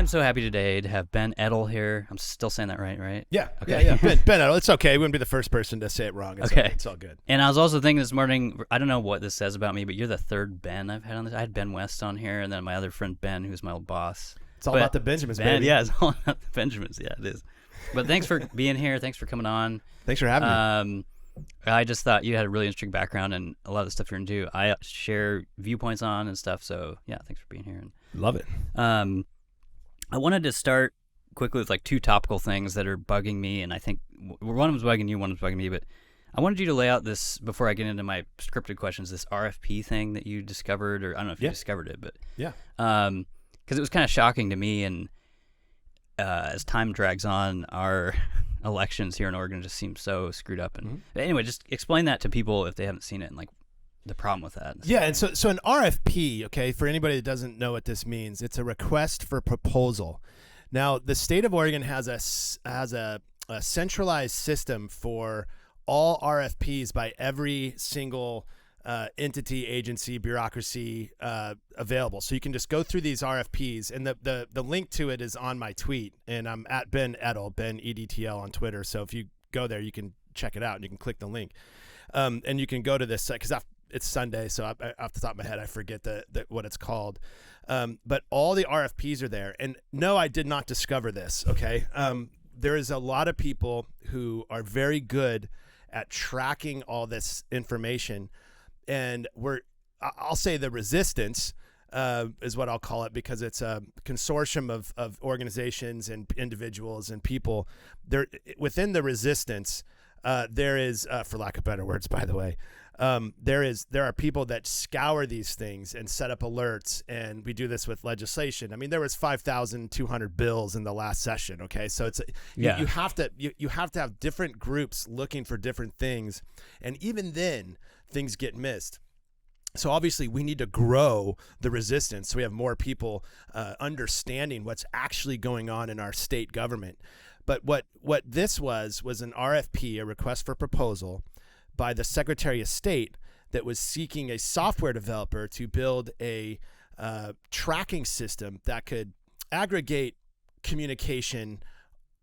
I'm so happy today to have Ben Edtl here. I'm still saying that right? Yeah. Okay. Yeah. Ben Edtl. It's okay. We wouldn't be the first person to say it wrong. It's all good. And I was also thinking this morning, I don't know what this says about me, but you're the third Ben I've had on this. I had Ben West on here, and then my other friend Ben, who's my old boss. It's all about the Benjamins, Ben, baby. Yeah, it's all about the Benjamins. Yeah, it is. But thanks for being here. Thanks for coming on. Thanks for having me. I just thought you had a really interesting background and a lot of the stuff you're into. I share viewpoints on and stuff. So yeah, thanks for being here. And love it. I wanted to start quickly with like two topical things that are bugging me, and I think one was bugging you, one was bugging me. But I wanted you to lay out this before I get into my scripted questions. This RFP thing that you discovered, or I don't know if you discovered it, but yeah, because it was kind of shocking to me, and as time drags on, our elections here in Oregon just seem so screwed up. And but anyway, just explain that to people if they haven't seen it, and like the problem with that. Yeah, and so an RFP, okay, for anybody that doesn't know what this means, it's a request for proposal. Now, the state of Oregon has a centralized system for all RFPs by every single entity, agency, bureaucracy available. So you can just go through these RFPs, and the link to it is on my tweet, and I'm at Ben Edtl, Ben EDTL on Twitter. So if you go there, you can check it out, and you can click the link, and you can go to this site because it's Sunday, so off the top of my head, I forget what it's called. But all the RFPs are there. And no, I did not discover this, okay? There is a lot of people who are very good at tracking all this information. And I'll say the resistance is what I'll call it, because it's a consortium of organizations and individuals and people. Within the resistance, there is, for lack of better words, by the way, there are people that scour these things and set up alerts, and we do this with legislation. I mean, there was 5,200 bills in the last session. Okay, so it's you have to have different groups looking for different things, and even then things get missed. So obviously we need to grow the resistance so we have more people understanding what's actually going on in our state government. But what this was an RFP, a request for proposal, by the Secretary of State that was seeking a software developer to build a tracking system that could aggregate communication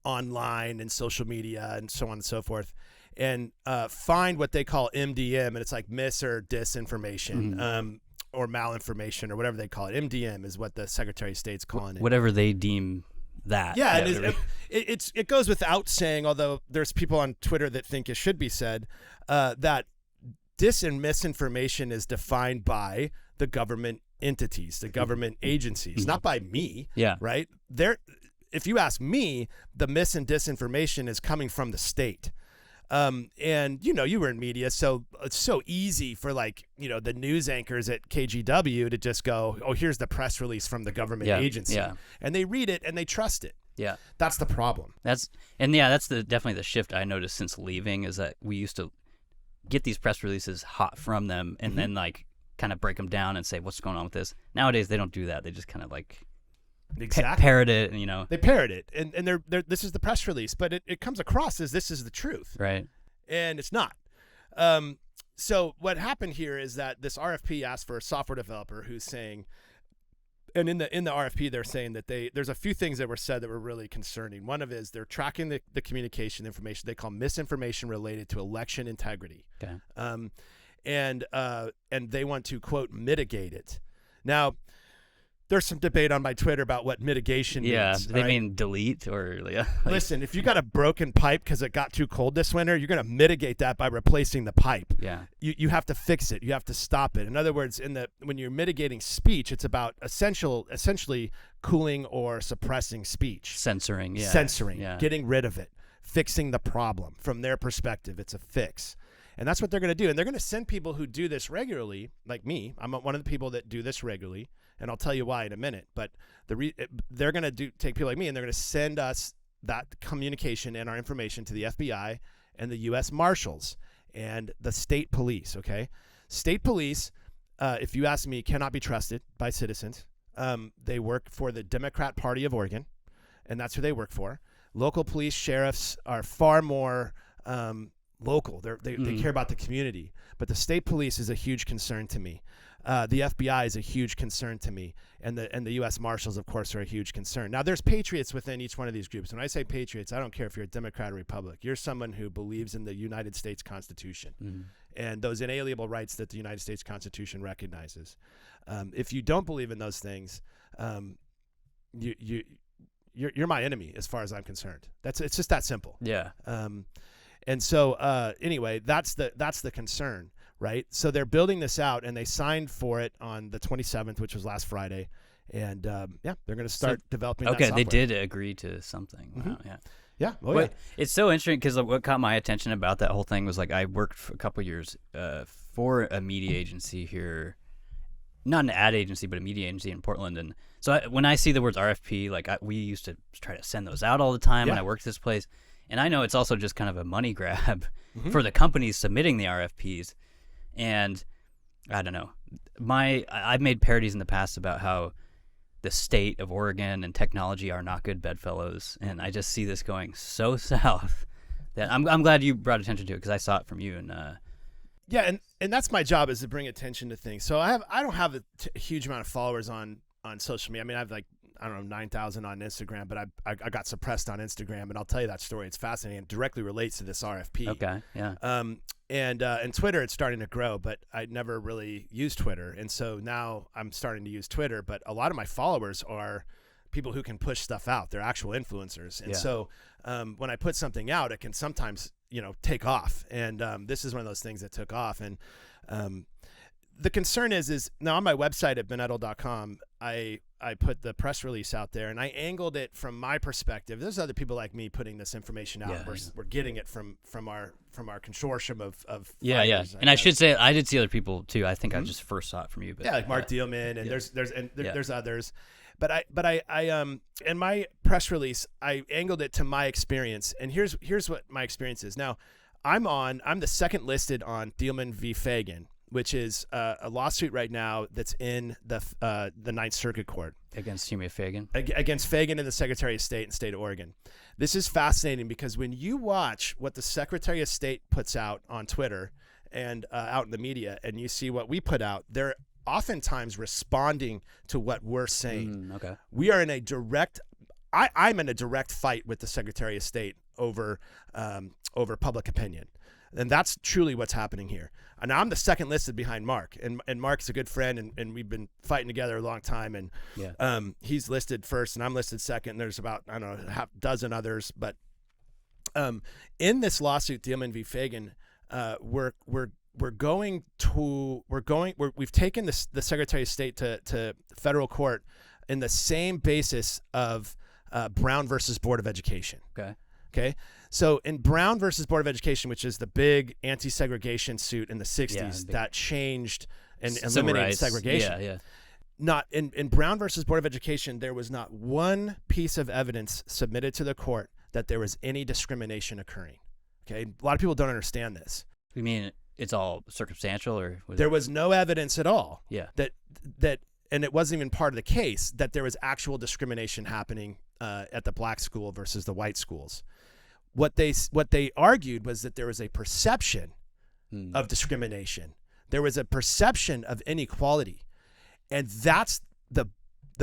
online and social media and so on and so forth, and find what they call MDM, and it's like mis or disinformation, or malinformation, or whatever they call it. MDM is what the Secretary of State's calling it. Whatever they deem that. Yeah, it goes without saying, although there's people on Twitter that think it should be said, that dis and misinformation is defined by the government entities, the government agencies, not by me. Yeah. Right? If you ask me, the mis and disinformation is coming from the state. And you were in media, so it's so easy for the news anchors at KGW to just go, oh, here's the press release from the government agency. Yeah. And they read it and they trust it. Yeah. That's the problem. That's definitely the shift I noticed since leaving, is that we used to get these press releases hot from them and then kind of break them down and say, what's going on with this? Nowadays, they don't do that. They just kind of parrot it, and they parrot it, and they're this is the press release, but it comes across as this is the truth, right? And it's not. So what happened here is that this RFP asked for a software developer who's saying, and in the RFP they're saying that there's a few things that were said that were really concerning. One of it is they're tracking the communication information they call misinformation related to election integrity. Okay. And they want to, quote, mitigate it. Now, there's some debate on my Twitter about what mitigation means. Yeah, do they mean delete or listen, if you got a broken pipe because it got too cold this winter, you're going to mitigate that by replacing the pipe. Yeah. You have to fix it. You have to stop it. In other words, when you're mitigating speech, it's about essentially cooling or suppressing speech. Censoring, getting rid of it, fixing the problem. From their perspective, it's a fix. And that's what they're going to do. And they're going to send people who do this regularly, like me. I'm one of the people that do this regularly, and I'll tell you why in a minute. But they're going to take people like me, and they're going to send us that communication and our information to the FBI and the U.S. Marshals and the state police, okay? State police, if you ask me, cannot be trusted by citizens. They work for the Democrat Party of Oregon, and that's who they work for. Local police, sheriffs are far more local. They care about the community. But the state police is a huge concern to me. The FBI is a huge concern to me, and the U.S. Marshals, of course, are a huge concern. Now, there's patriots within each one of these groups. When I say patriots, I don't care if you're a Democrat or Republican. You're someone who believes in the United States Constitution and those inalienable rights that the United States Constitution recognizes. If you don't believe in those things, you're my enemy as far as I'm concerned. It's just that simple. Yeah. And so anyway, that's the concern, right? So they're building this out, and they signed for it on the 27th, which was last Friday, and they're going to start developing. Okay, that software. they did agree to something. Wow, yeah. Yeah. Oh, Well, yeah. It's so interesting because what caught my attention about that whole thing was like I worked for a couple years for a media agency here, not an ad agency, but a media agency in Portland. And so when I see the words RFP, like we used to try to send those out all the time when I worked this place. And I know it's also just kind of a money grab for the companies submitting the RFPs. And I don't know, I've made parodies in the past about how the state of Oregon and technology are not good bedfellows, and I just see this going so south that I'm glad you brought attention to it because I saw it from you. And yeah, and that's my job, is to bring attention to things. So I don't have a huge amount of followers on social media. I mean, I have like, I don't know, 9,000 on Instagram, but I got suppressed on Instagram, and I'll tell you that story. It's fascinating. It directly relates to this RFP. Okay, yeah. And Twitter, it's starting to grow, but I never really used Twitter, and so now I'm starting to use Twitter. But a lot of my followers are people who can push stuff out. They're actual influencers, and so when I put something out, it can sometimes take off. And this is one of those things that took off. And the concern is now on my website at benedtl.com, I put the press release out there, and I angled it from my perspective. There's other people like me putting this information out. Yeah, we're getting it from our consortium of yeah. fighters, And I should say I did see other people too. I think I just first saw it from you, but like Mark Dealman, and there's others. But I in my press release, I angled it to my experience, and here's what my experience is. Now, I'm the second listed on Dealman v. Fagan, which is a lawsuit right now that's in the Ninth Circuit Court against Jimmy Fagan. Against Fagan and the Secretary of State in the state of Oregon. This is fascinating because when you watch what the Secretary of State puts out on Twitter and out in the media, and you see what we put out, they're oftentimes responding to what we're saying. Okay. We are in a direct. I'm in a direct fight with the Secretary of State over public opinion. And that's truly what's happening here. And I'm the second listed behind Mark, and Mark's a good friend, and we've been fighting together a long time. And he's listed first, and I'm listed second. And there's about, I don't know, half dozen others. But in this lawsuit, Dealman v. Fagan, we've taken the Secretary of State to federal court in the same basis of Brown versus Board of Education. Okay. So in Brown versus Board of Education, which is the big anti-segregation suit in the 60s that changed and eliminated segregation. Yeah. Not in Brown versus Board of Education, there was not one piece of evidence submitted to the court that there was any discrimination occurring. Okay. A lot of people don't understand this. You mean it's all circumstantial, or there was no evidence at all. Yeah. That and it wasn't even part of the case that there was actual discrimination happening at the black school versus the white schools. What they argued was that there was a perception of discrimination. There was a perception of inequality, and that's the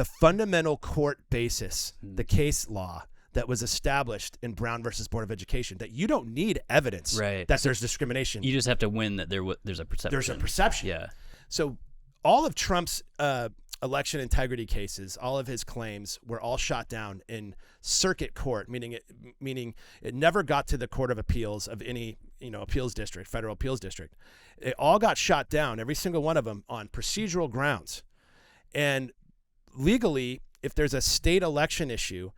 fundamental court basis, the case law that was established in Brown versus Board of Education. That you don't need evidence that there's discrimination. You just have to win that there's a perception. There's a perception. Yeah. So all of Trump's election integrity cases, all of his claims were all shot down in circuit court, meaning it never got to the Court of Appeals of any appeals district, federal appeals district. It all got shot down, every single one of them, on procedural grounds. And legally, if there's a state election issue,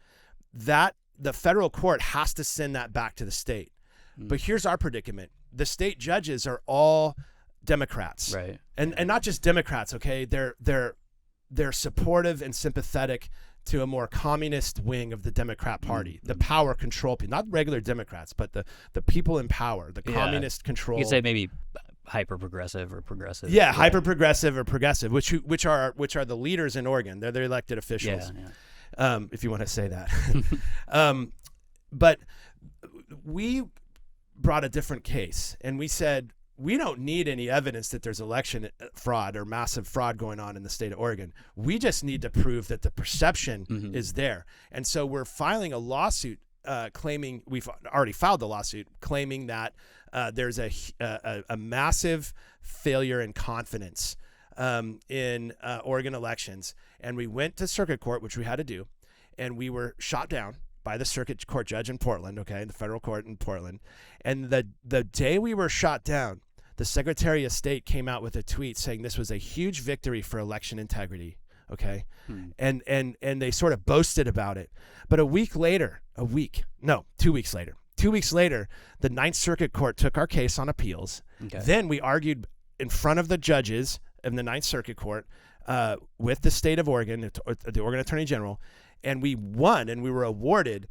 that the federal court has to send that back to the state. But here's our predicament: the state judges are all Democrats, right? And not just Democrats. Okay, they're supportive and sympathetic to a more communist wing of the Democrat Party, the power control people, not regular Democrats, but the people in power, the communist control. You could say maybe hyper progressive or progressive. Yeah, hyper progressive or progressive, which are the leaders in Oregon. They're the elected officials. If you want to say that. But we brought a different case, and we said, we don't need any evidence that there's election fraud or massive fraud going on in the state of Oregon. We just need to prove that the perception is there. And so we're filing a lawsuit claiming, we've already filed the lawsuit claiming that there's a massive failure in confidence in Oregon elections. And we went to circuit court, which we had to do, and we were shot down by the circuit court judge in Portland, okay, the federal court in Portland. And the day we were shot down, the Secretary of State came out with a tweet saying this was a huge victory for election integrity, okay? And they sort of boasted about it. But 2 weeks later, 2 weeks later, the Ninth Circuit Court took our case on appeals. Okay. Then we argued in front of the judges in the Ninth Circuit Court with the state of Oregon, the Oregon Attorney General, and we won, and we were awarded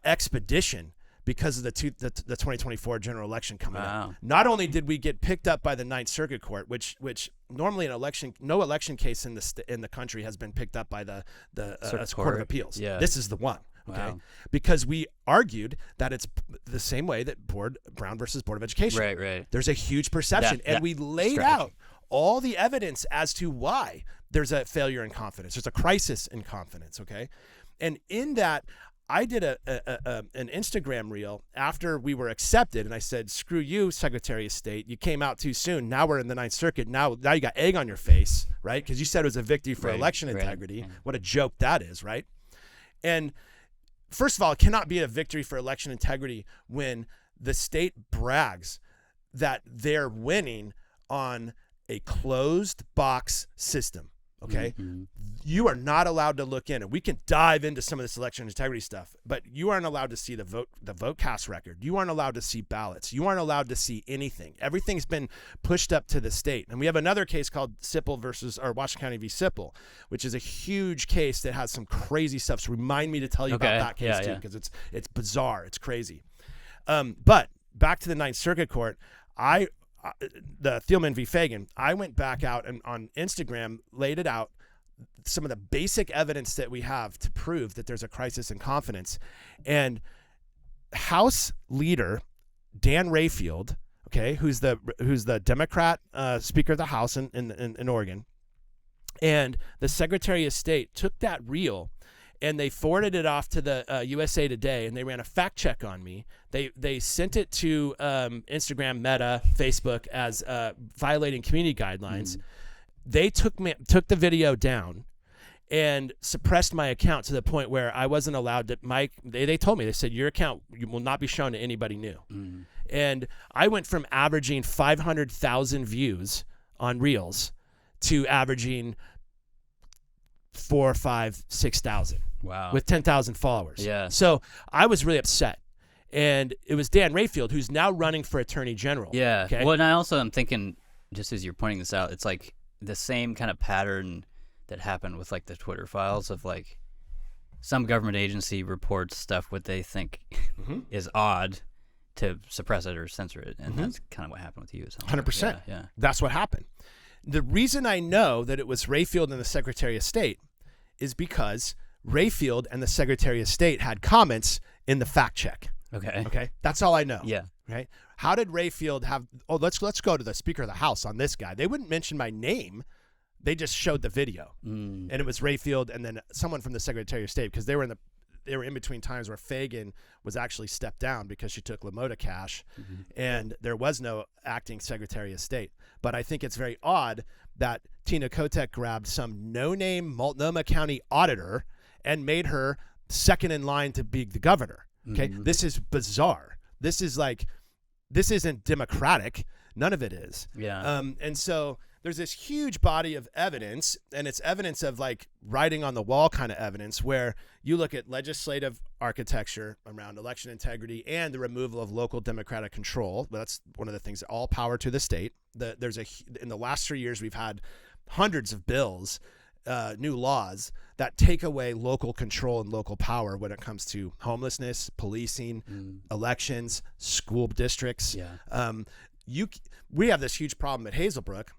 expedition because of the 2024 general election coming up. Not only did we get picked up by the Ninth Circuit Court, which normally no election case in the country has been picked up by the Court of Appeals. Yeah. This is the one. Okay, because we argued that it's the same way that Brown versus Board of Education. Right. There's a huge perception, and we laid out all the evidence as to why there's a failure in confidence. There's a crisis in confidence. Okay, and in that, I did an Instagram reel after we were accepted, and I said, "Screw you, Secretary of State. You came out too soon. Now we're in the Ninth Circuit. Now you got egg on your face, right? Because you said it was a victory for election integrity. What a joke that is, right?" And first of all, it cannot be a victory for election integrity when the state brags that they're winning on a closed box system. Okay. You are not allowed to look in, and we can dive into some of this election integrity stuff, but you aren't allowed to see the vote cast record. You aren't allowed to see ballots. You aren't allowed to see anything. Everything's been pushed up to the state. And we have another case called Washington County v. Sipple, which is a huge case that has some crazy stuff. So remind me to tell you about that case too, because it's bizarre. It's crazy. But back to the Ninth Circuit Court, the Thielman v. Fagan, I went back out and on Instagram laid it out, some of the basic evidence that we have to prove that there's a crisis in confidence. And House Leader Dan Rayfield, okay, who's the Democrat Speaker of the House in Oregon, and the Secretary of State took that reel and they forwarded it off to the USA Today, and they ran a fact check on me. They sent it to Instagram, Meta, Facebook as violating community guidelines. They took the video down and suppressed my account to the point where I wasn't allowed to. They told me, they said, your account will not be shown to anybody new. And I went from averaging 500,000 views on Reels to averaging 4,000, 5,000, 6,000. Wow. With 10,000 followers. Yeah. So I was really upset. And it was Dan Rayfield, who's now running for Attorney General. Yeah. Okay? Well, and I also am thinking, just as you're pointing this out, it's like the same kind of pattern that happened with like the Twitter files of like some government agency reports stuff what they think is odd to suppress it or censor it. And that's kind of what happened with you. 100%. Yeah. That's what happened. The reason I know that it was Rayfield and the Secretary of State is because Rayfield and the Secretary of State had comments in the fact check. Okay. That's all I know. Yeah. Right. How did Rayfield have? Oh, let's go to the Speaker of the House on this guy. They wouldn't mention my name. They just showed the video, and it was Rayfield and then someone from the Secretary of State, because they were in between times where Fagan was actually stepped down because she took LaMotta cash, and there was no acting Secretary of State. But I think it's very odd that Tina Kotek grabbed some no-name Multnomah County auditor and made her second in line to be the governor. Okay, this is bizarre. This isn't democratic. None of it is. Yeah. And so there's this huge body of evidence, and it's evidence of like writing on the wall kind of evidence, where you look at legislative architecture around election integrity and the removal of local democratic control. That's one of the things. All power to the state. In the last 3 years, we've had hundreds of bills, new laws that take away local control and local power when it comes to homelessness, policing, elections, school districts. Yeah. We have this huge problem at Hazelbrook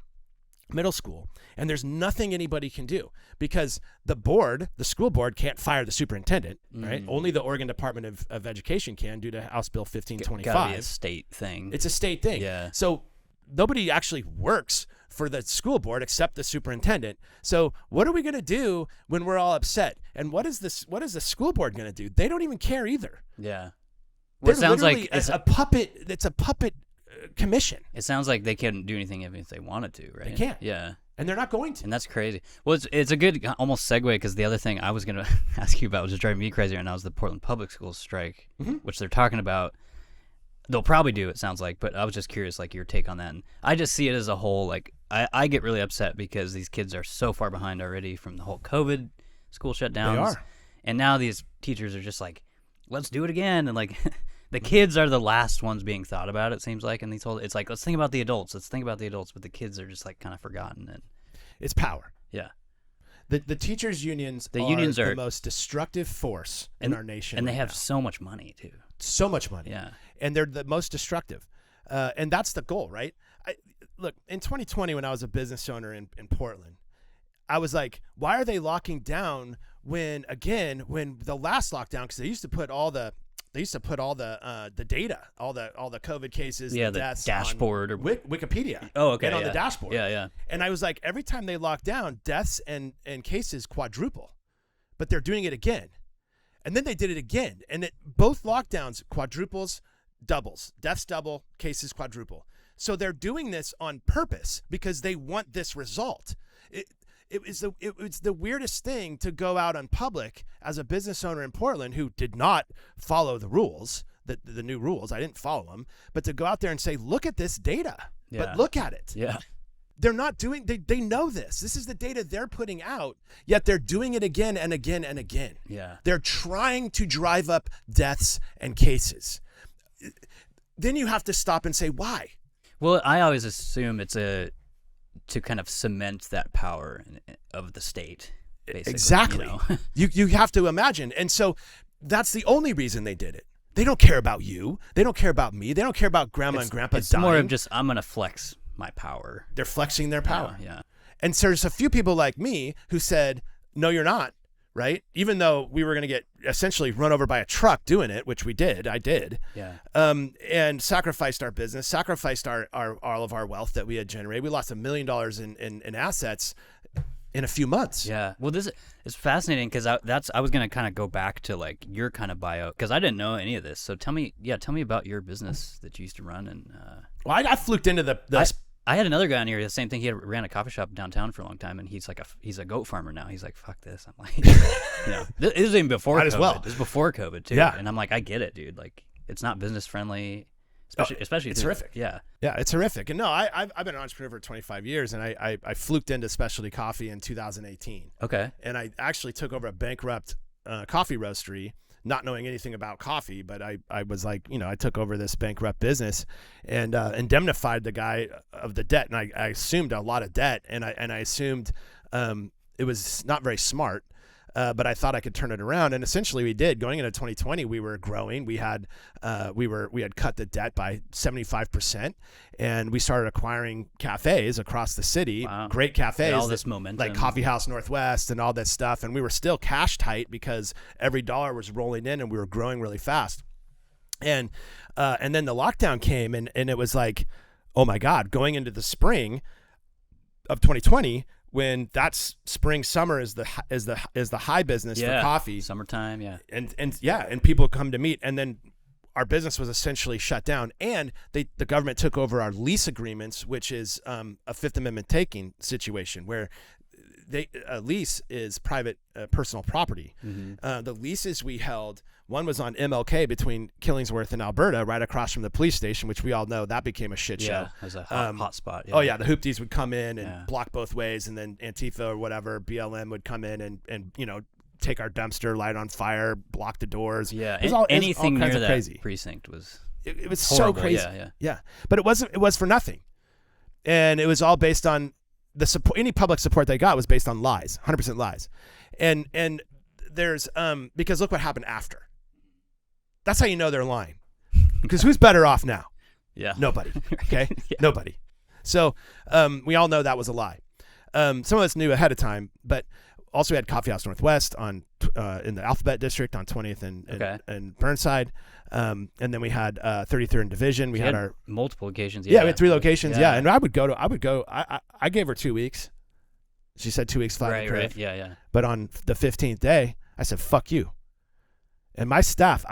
middle school, and there's nothing anybody can do because the school board can't fire the superintendent, right? Only the Oregon Department of Education can, due to House Bill 1525. Gotta be a state thing. It's a state thing. Yeah. So nobody actually works for the school board except the superintendent. So what are we going to do when we're all upset? And what is the school board going to do? They don't even care either. Yeah. Well, it sounds like it's a puppet. It's a puppet commission. It sounds like they couldn't do anything even if they wanted to, right? They can't. Yeah. And they're not going to. And that's crazy. Well, it's a good almost segue, because the other thing I was going to ask you about was just driving me crazy right now is the Portland Public Schools strike, which they're talking about. They'll probably do, it sounds like, but I was just curious, like, your take on that. And I just see it as a whole, like, I get really upset because these kids are so far behind already from the whole COVID school shutdowns. They are. And now these teachers are just like, let's do it again. And, like, the kids are the last ones being thought about, it seems like. And it's like, let's think about the adults. But the kids are just, like, kind of forgotten. And it's power. Yeah. The teachers' unions are the most destructive force in our nation. And they have so much money, too. So much money. Yeah. And they're the most destructive. And that's the goal, right? Look, in 2020, when I was a business owner in Portland, I was like, why are they locking down when the last lockdown, because they used to put all the data, all the COVID cases, the deaths, dashboard, or Wikipedia. Oh, okay. And on the dashboard. Yeah. And I was like, every time they lock down, deaths and cases quadruple, but they're doing it again. And then they did it again. And both lockdowns quadruples, doubles, deaths double, cases quadruple. So they're doing this on purpose because they want this result. It was the weirdest thing to go out on public as a business owner in Portland who did not follow the rules, the new rules. I didn't follow them, but to go out there and say, look at this data, but look at it. Yeah. They're not doing, they know this. This is the data they're putting out, yet they're doing it again and again and again. Yeah. They're trying to drive up deaths and cases. Then you have to stop and say, why? Well, I always assume it's to kind of cement that power of the state, basically. Exactly. You know? you have to imagine. And so that's the only reason they did it. They don't care about you. They don't care about me. They don't care about grandma and grandpa It's dying. more of just, I'm going to flex my power. They're flexing their power. Yeah. And so there's a few people like me who said, no, you're not, right? Even though we were going to get essentially run over by a truck doing it, which we did. I did. Yeah. And sacrificed our business, sacrificed our all of our wealth that we had generated. We lost $1 million in assets in a few months. Yeah. Well, this is fascinating because I was going to kind of go back to like your kind of bio, because I didn't know any of this. So tell me about your business that you used to run. And well, I fluked into I had another guy on here, the same thing. He ran a coffee shop downtown for a long time, and he's a goat farmer now. He's like, fuck this. I'm like, this is even before Might COVID. as well. This is before COVID too. Yeah. And I'm like, I get it, dude. Like, it's not business friendly, especially it's horrific. Yeah. Yeah, it's horrific. And no, I've been an entrepreneur for 25 years, and I fluked into specialty coffee in 2018. Okay. And I actually took over a bankrupt coffee roastery, not knowing anything about coffee, but I was like, I took over this bankrupt business and indemnified the guy of the debt. And I assumed a lot of debt, and I assumed it was not very smart. But I thought I could turn it around, and essentially we did. Going into 2020, we were growing. We had cut the debt by 75%, and we started acquiring cafes across the city. Wow. Great cafes, all this momentum, like Coffee House Northwest and all this stuff. And we were still cash tight because every dollar was rolling in, and we were growing really fast. And then the lockdown came, and it was like, oh my God, going into the spring of 2020. When that's summer is the high business for coffee, summertime, and people come to meet, and then our business was essentially shut down, and the government took over our lease agreements, which is a Fifth Amendment taking situation where a lease is private personal property. Mm-hmm. The leases we held, one was on MLK between Killingsworth and Alberta, right across from the police station, which we all know that became a shit show. Yeah, it was a hot spot. Yeah. Oh yeah, the hoopties would come in and block both ways, and then Antifa or whatever, BLM would come in and take our dumpster, light on fire, block the doors. Yeah, all anything kinds near of that crazy. precinct was it was horrible. so crazy. Yeah. But it was for nothing, and it was all based on the support. Any public support they got was based on lies, 100% lies, and there's because look what happened after. That's how you know they're lying. Because who's better off now? Yeah. Nobody. Okay? Yeah. Nobody. So we all know that was a lie. Some of us knew ahead of time, but also we had Coffee House Northwest on in the Alphabet District on 20th and Burnside. And then we had 33rd and Division. We had our multiple occasions. Yeah, we had 3 locations. Yeah. And I would go. I gave her 2 weeks. She said 2 weeks flat. Right. Yeah. But on the 15th day, I said, fuck you. And my staff,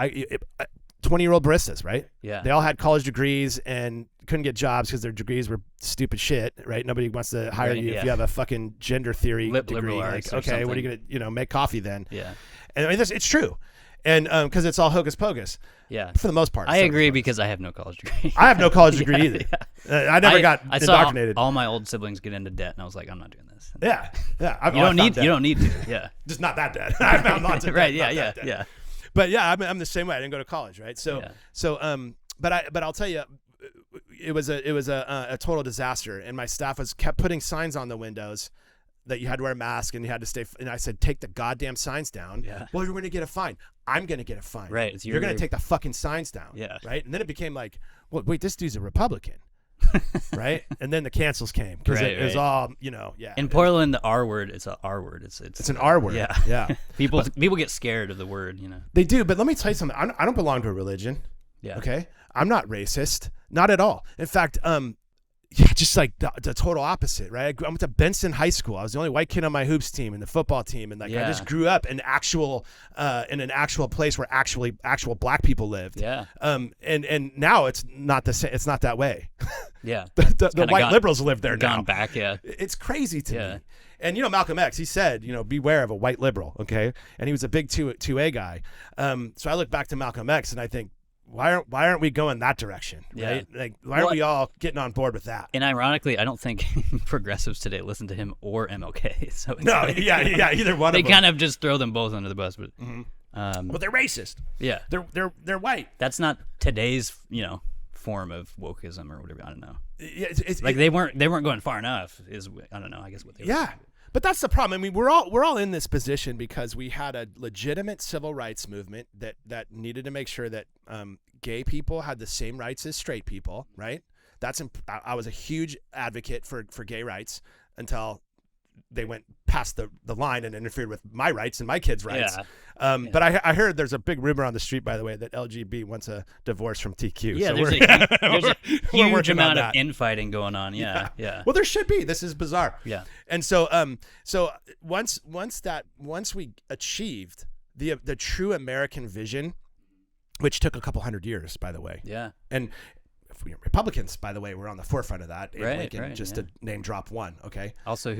20-year-old baristas, right? Yeah. They all had college degrees and couldn't get jobs because their degrees were stupid shit, right? Nobody wants to hire you if you have a fucking gender theory degree. Like, okay, what are you gonna, make coffee then? Yeah. And I mean, it's true. And because it's all hocus pocus. Yeah. For the most part. I agree because I have no college degree. I have no college degree either. Yeah. I never got indoctrinated. All my old siblings get into debt, and I was like, I'm not doing this. Yeah. You don't need to. Yeah. Just not that dead. I found lots of right. dead, Yeah. But yeah, I'm the same way. I didn't go to college, right? But I'll tell you, it was a total disaster, and my staff kept putting signs on the windows that you had to wear a mask and you had to stay. And I said, take the goddamn signs down. Yeah. Well, you're going to get a fine. I'm going to get a fine. Right. You're going to take the fucking signs down. Yeah. Right. And then it became like, well, wait, this dude's a Republican. Right. And then the cancels came because it was all, yeah. In Portland, the R word, it's an R word. It's an R word. Yeah. Yeah. People get scared of the word, They do. But let me tell you something. I don't belong to a religion. Yeah. Okay. I'm not racist. Not at all. In fact, just like the total opposite, right? I went to Benson High School. I was the only white kid on my hoops team and the football team, and I just grew up in an actual place where actual black people lived. Yeah. And now it's not the same. It's not that way. Yeah. the white liberals live there now. Gone back. Yeah. It's crazy to me. And Malcolm X, he said, beware of a white liberal. Okay. And he was a big 2A guy. So I look back to Malcolm X and I think, why aren't we going that direction? Right? Yeah. Like, why aren't we all getting on board with that? And ironically, I don't think progressives today listen to him or MLK. So either one of them. They kind of just throw them both under the bus. But well, they're racist. Yeah, they're white. That's not today's form of wokeism or whatever. I don't know. Yeah, they weren't going far enough. I don't know. I guess what they were yeah. But that's the problem. I mean, we're all in this position because we had a legitimate civil rights movement that needed to make sure that gay people had the same rights as straight people, right? I was a huge advocate for gay rights until they went past the line and interfered with my rights and my kids' rights. Yeah. But I heard there's a big rumor on the street, by the way, that LGB wants a divorce from TQ. Yeah, so there's a huge amount of infighting going on. Yeah. Well, there should be. This is bizarre. Yeah. And so once we achieved the true American vision, which took a couple hundred years, by the way. Yeah. And Republicans, by the way, were on the forefront of that. Right, Lincoln, just to name drop one. Okay. Also,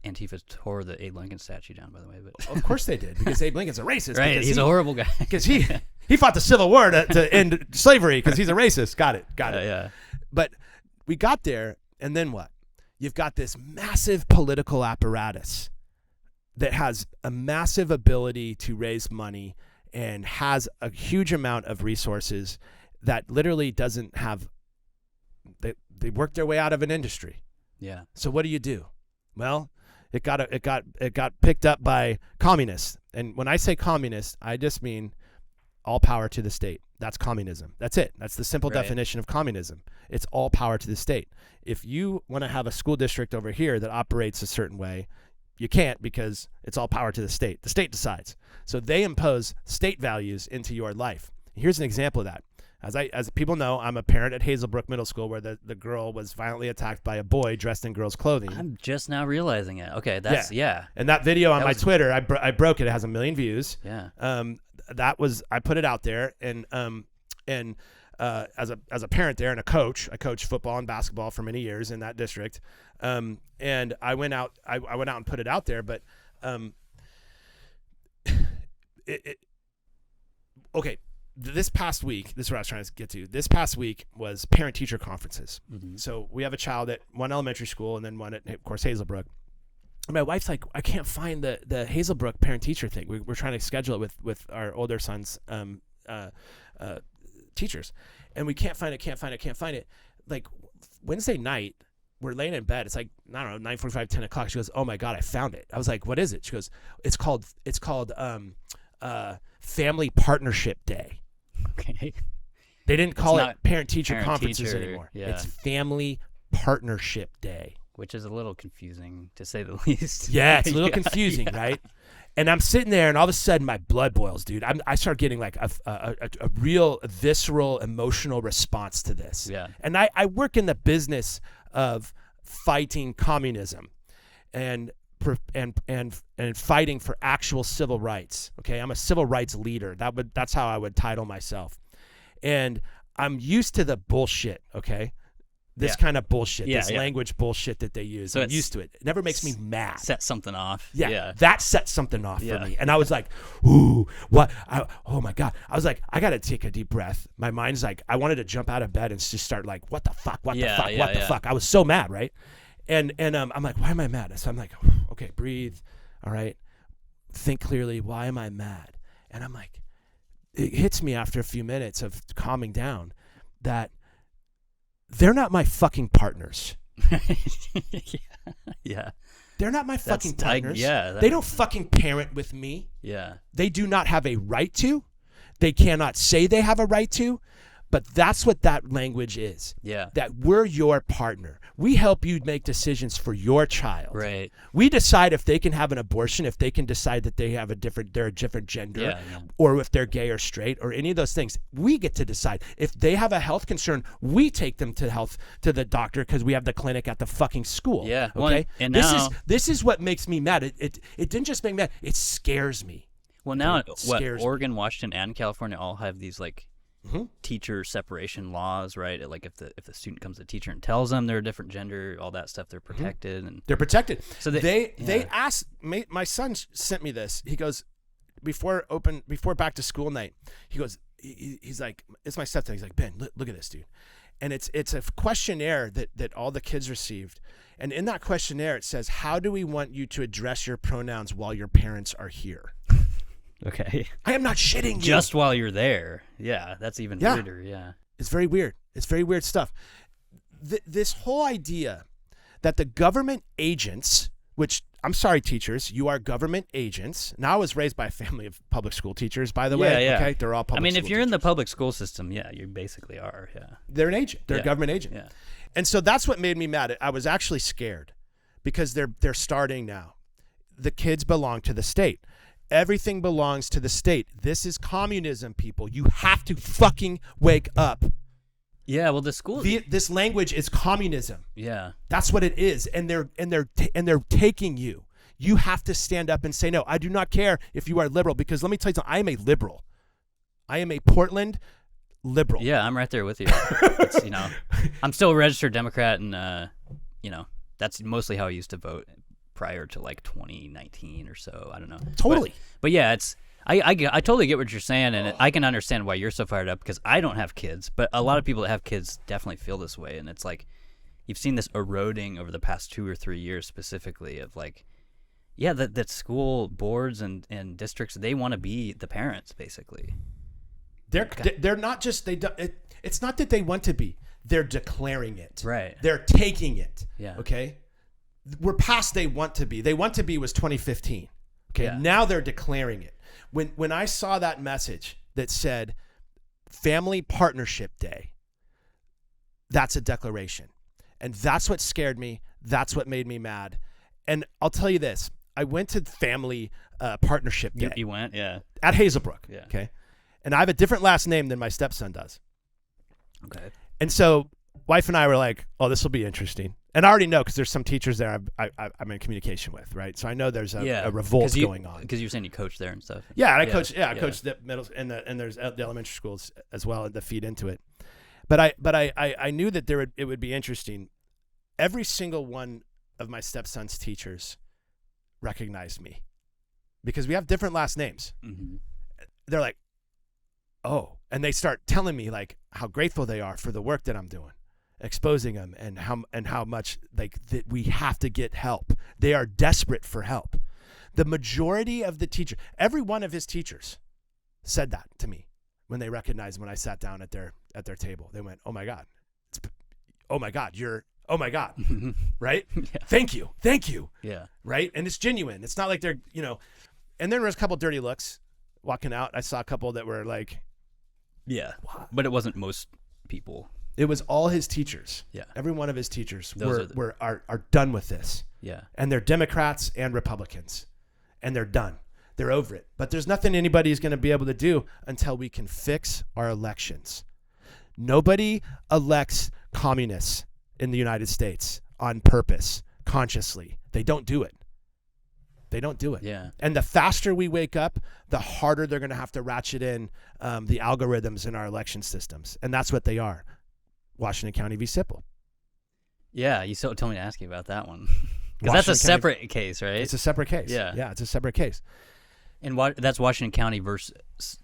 Antifa tore the Abe Lincoln statue down, by the way. But of course they did, because Abe Lincoln's a racist. Right, he's a horrible guy. Because he fought the Civil War to end slavery because he's a racist. Got it. Yeah. But we got there, and then what? You've got this massive political apparatus that has a massive ability to raise money and has a huge amount of resources that literally doesn't have. They work their way out of an industry. Yeah. So what do? Well, it got picked up by communists. And when I say communist, I just mean all power to the state. That's communism. That's it. That's the simple definition of communism. It's all power to the state. If you want to have a school district over here that operates a certain way, you can't, because it's all power to the state. The state decides. So they impose state values into your life. Here's an example of that. As people know, I'm a parent at Hazelbrook Middle School, where the girl was violently attacked by a boy dressed in girls' clothing. I'm just now realizing it. Okay, that's And that video on my Twitter, I broke it. It has 1 million views. Yeah. I put it out there, and as a parent there and a coach, I coached football and basketball for many years in that district. And I went out and put it out there, but okay. This past week, this is what I was trying to get to. This past week was parent-teacher conferences. Mm-hmm. So we have a child at one elementary school and then one at, of course, Hazelbrook. And my wife's like, I can't find the Hazelbrook parent-teacher thing. We're trying to schedule it with our older son's teachers. And we can't find it. Like Wednesday night, we're laying in bed. It's like, I don't know, 9:45, 10 o'clock. She goes, oh my God, I found it. I was like, what is it? She goes, it's called Family Partnership Day. Okay. They didn't call it parent-teacher conferences anymore. Yeah. It's Family Partnership Day. Which is a little confusing, to say the least. Yeah, it's a little confusing, right? And I'm sitting there, and all of a sudden, my blood boils, dude. I start getting like a real visceral, emotional response to this. Yeah. And I work in the business of fighting communism, and fighting for actual civil rights. Okay, I'm a civil rights leader. That's how I would title myself. And I'm used to the bullshit. Okay. This kind of bullshit, this language bullshit that they use. So I'm used to it. It never makes me mad. Set something off. Yeah. That set something off for me. And I was like, ooh, what? Oh my God. I was like, I got to take a deep breath. My mind's like, I wanted to jump out of bed and just start like, what the fuck? What the fuck? What the fuck? I was so mad, right? And I'm like, why am I mad? So I'm like, okay, breathe. All right. Think clearly. Why am I mad? And I'm like, it hits me after a few minutes of calming down that they're not my fucking partners. Yeah. They're not my fucking partners. They don't fucking parent with me. Yeah. They do not have a right to. They cannot say they have a right to. But that's what that language is. Yeah. That we're your partner. We help you make decisions for your child. Right. We decide if they can have an abortion, if they can decide that they're a different gender, or if they're gay or straight, or any of those things. We get to decide. If they have a health concern, we take them to the doctor because we have the clinic at the fucking school. Yeah. Okay. Well, and this is what makes me mad. It didn't just make me mad. It scares me. Well, now Oregon, Washington, and California all have these like teacher separation laws, right? Like if the student comes to the teacher and tells them they're a different gender, all that stuff, they're protected. And they're protected. So they asked me. My son sent me this. He goes before back to school night. He goes. He's like, it's my stepdad. He's like, Ben, look at this, dude. And it's a questionnaire that all the kids received. And in that questionnaire, it says, how do we want you to address your pronouns while your parents are here? Okay. I am not shitting you. Just while you're there. Yeah, that's even weirder. Yeah. It's very weird. It's very weird stuff. This whole idea that the government agents, which I'm sorry, teachers, you are government agents. Now, I was raised by a family of public school teachers, by the way. Yeah. Okay, they're all public. I mean, school if you're teachers. in the public school system, you basically are. Yeah. They're an agent. They're a government agent. Yeah. And so that's what made me mad. I was actually scared because they're starting now. The kids belong to the state. Everything belongs to the state. This is communism, people. You have to fucking wake up. Yeah, well, the school. This language is communism. Yeah, that's what it is, and they're taking you. You have to stand up and say no. I do not care if you are liberal, because let me tell you something. I am a liberal. I am a Portland liberal. Yeah, I'm right there with you. It's, I'm still a registered Democrat, and that's mostly how I used to vote prior to like 2019 or so. I don't know. Totally. But yeah, it's I totally get what you're saying, and I can understand why you're so fired up, because I don't have kids, but a lot of people that have kids definitely feel this way. And it's like you've seen this eroding over the past 2 or 3 years specifically of like, yeah, that school boards and districts, they want to be the parents basically. They're not just it's not that they want to be. They're declaring it. Right. They're taking it. Yeah. Okay. We're past they want to be. They want to be was 2015. Okay. Yeah. Now they're declaring it. When I saw that message that said Family Partnership Day, that's a declaration. And that's what scared me. That's what made me mad. And I'll tell you this. I went to Family Partnership Day. You went? Yeah. At Hazelbrook. Yeah. Okay. And I have a different last name than my stepson does. Okay. And so wife and I were like, oh, this will be interesting. And I already know, because there's some teachers there I'm in communication with, right? So I know there's a revolt going on. Because you're saying you coach there and stuff. Yeah, and I coach the middle and there's the elementary schools as well that feed into it. But I knew that it would be interesting. Every single one of my stepson's teachers recognized me because we have different last names. Mm-hmm. They're like, oh, and they start telling me like how grateful they are for the work that I'm doing, exposing them, and how much like that we have to get help. They are desperate for help. The majority of the teacher, every one of his teachers said that to me when they recognized when I sat down at their table. They went, oh my God, oh my God, right? Yeah. Thank you. Yeah. Right. And it's genuine. It's not like they're, and then there was a couple dirty looks walking out. I saw a couple that were like, yeah, what? But it wasn't most people. It was all his teachers. Yeah. Every one of his teachers Those are done with this. Yeah. And they're Democrats and Republicans. And they're done. They're over it. But there's nothing anybody's going to be able to do until we can fix our elections. Nobody elects communists in the United States on purpose, consciously. They don't do it. They don't do it. Yeah. And the faster we wake up, the harder they're going to have to ratchet in the algorithms in our election systems. And that's what they are. Washington County v. Sipple. Yeah, you still told me to ask you about that one. Because that's a separate case, right? It's a separate case. Yeah. Yeah, it's a separate case. And that's Washington County versus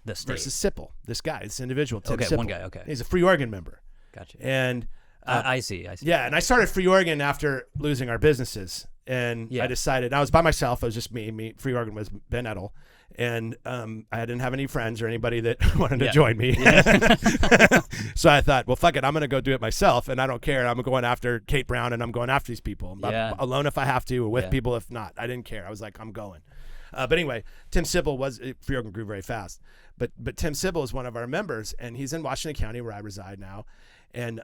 the state. Versus Sipple, this guy, this individual, Tim Okay, Sipple. one guy, okay. He's a Free Oregon member. Gotcha. And I see. yeah, and I started Free Oregon after losing our businesses. And I decided, I was by myself. It was just me. Free Oregon was Ben Edtl. And I didn't have any friends or anybody that wanted to join me. Yeah. So I thought, well, fuck it. I'm going to go do it myself. And I don't care. I'm going after Kate Brown and I'm going after these people. I'm alone if I have to or with people if not. I didn't care. I was like, I'm going. But anyway, Tim Sipple Free Oregon grew very fast. But Tim Sipple is one of our members. And he's in Washington County where I reside now. And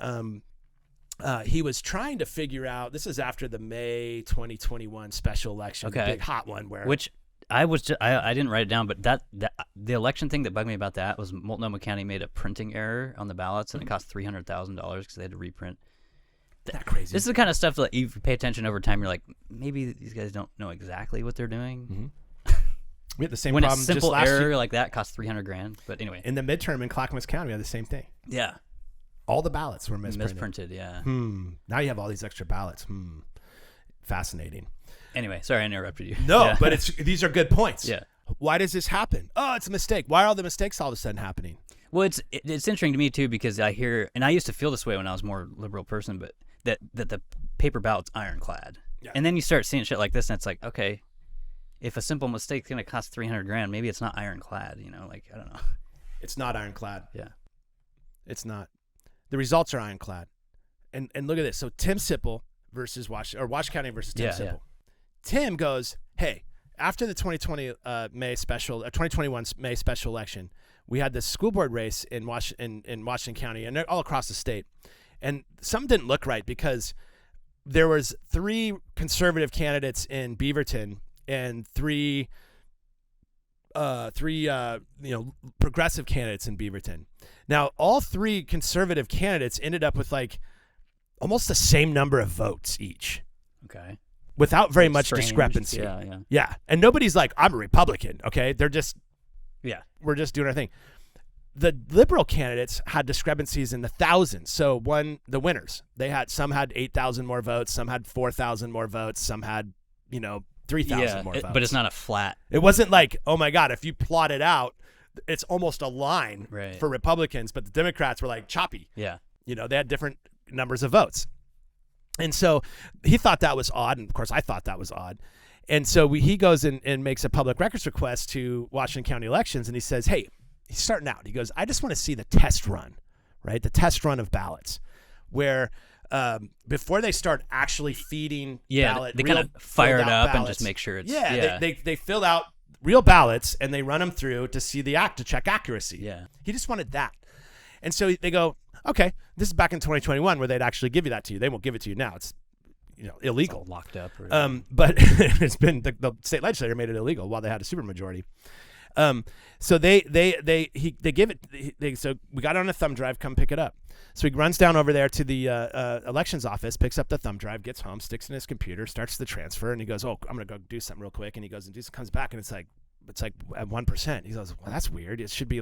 he was trying to figure out, this is after the May 2021 special election, the big hot one which I didn't write it down, but that the election thing that bugged me about that was Multnomah County made a printing error on the ballots, and it cost $300,000 because they had to reprint. That crazy. This is the kind of stuff that you pay attention over time. You're like, maybe these guys don't know exactly what they're doing. Mm-hmm. We had the same when problem a simple just last error year. like that costs $300,000. But anyway, in the midterm in Clackamas County, we had the same thing. Yeah. All the ballots were misprinted. Yeah. Now you have all these extra ballots. Fascinating. Anyway, sorry I interrupted you. No, but these are good points. Yeah. Why does this happen? Oh, it's a mistake. Why are all the mistakes all of a sudden happening? Well, it's interesting to me too because I hear, and I used to feel this way when I was a more liberal person, but that the paper ballot's ironclad. Yeah. And then you start seeing shit like this, and it's like, okay, if a simple mistake's gonna cost $300,000, maybe it's not ironclad. You know, like I don't know. It's not ironclad. Yeah. It's not. The results are ironclad. And look at this. So Tim Sipple versus Washington County versus Tim Sipple. Yeah. Tim goes, hey, after the 2021 May special election, we had this school board race in Washington County and all across the state. And something didn't look right because there was 3 conservative candidates in Beaverton and 3 progressive candidates in Beaverton. Now, all 3 conservative candidates ended up with like almost the same number of votes each. Okay. Without very much discrepancy. Yeah. And nobody's like, I'm a Republican. Okay. They're just, we're just doing our thing. The liberal candidates had discrepancies in the thousands. So the winners, some had 8,000 more votes. Some had 4,000 more votes. Some had, 3,000 more votes. But it's not a flat. It wasn't like, oh my God, if you plot it out, it's almost a line for Republicans, but the Democrats were like choppy. Yeah. They had different numbers of votes. And so he thought that was odd. And of course I thought that was odd. And so he goes and makes a public records request to Washington County elections. And he says, hey, he's starting out. He goes, I just want to see the test run, right? The test run of ballots where before they start actually feeding ballot, they kind of fire it up ballots, and just make sure it's they fill out real ballots and they run them through to see to check accuracy. Yeah. He just wanted that. And so they go, okay, this is back in 2021 where they'd actually give you that to you. They won't give it to you now. It's illegal. It's all locked up. But it's been the state legislature made it illegal while they had a supermajority. So they give it. So we got it on a thumb drive. Come pick it up. So he runs down over there to the elections office, picks up the thumb drive, gets home, sticks in his computer, starts the transfer, and he goes, "Oh, I'm gonna go do something real quick." And he goes and comes back, and it's like at 1%. He goes, "Well, that's weird. It should be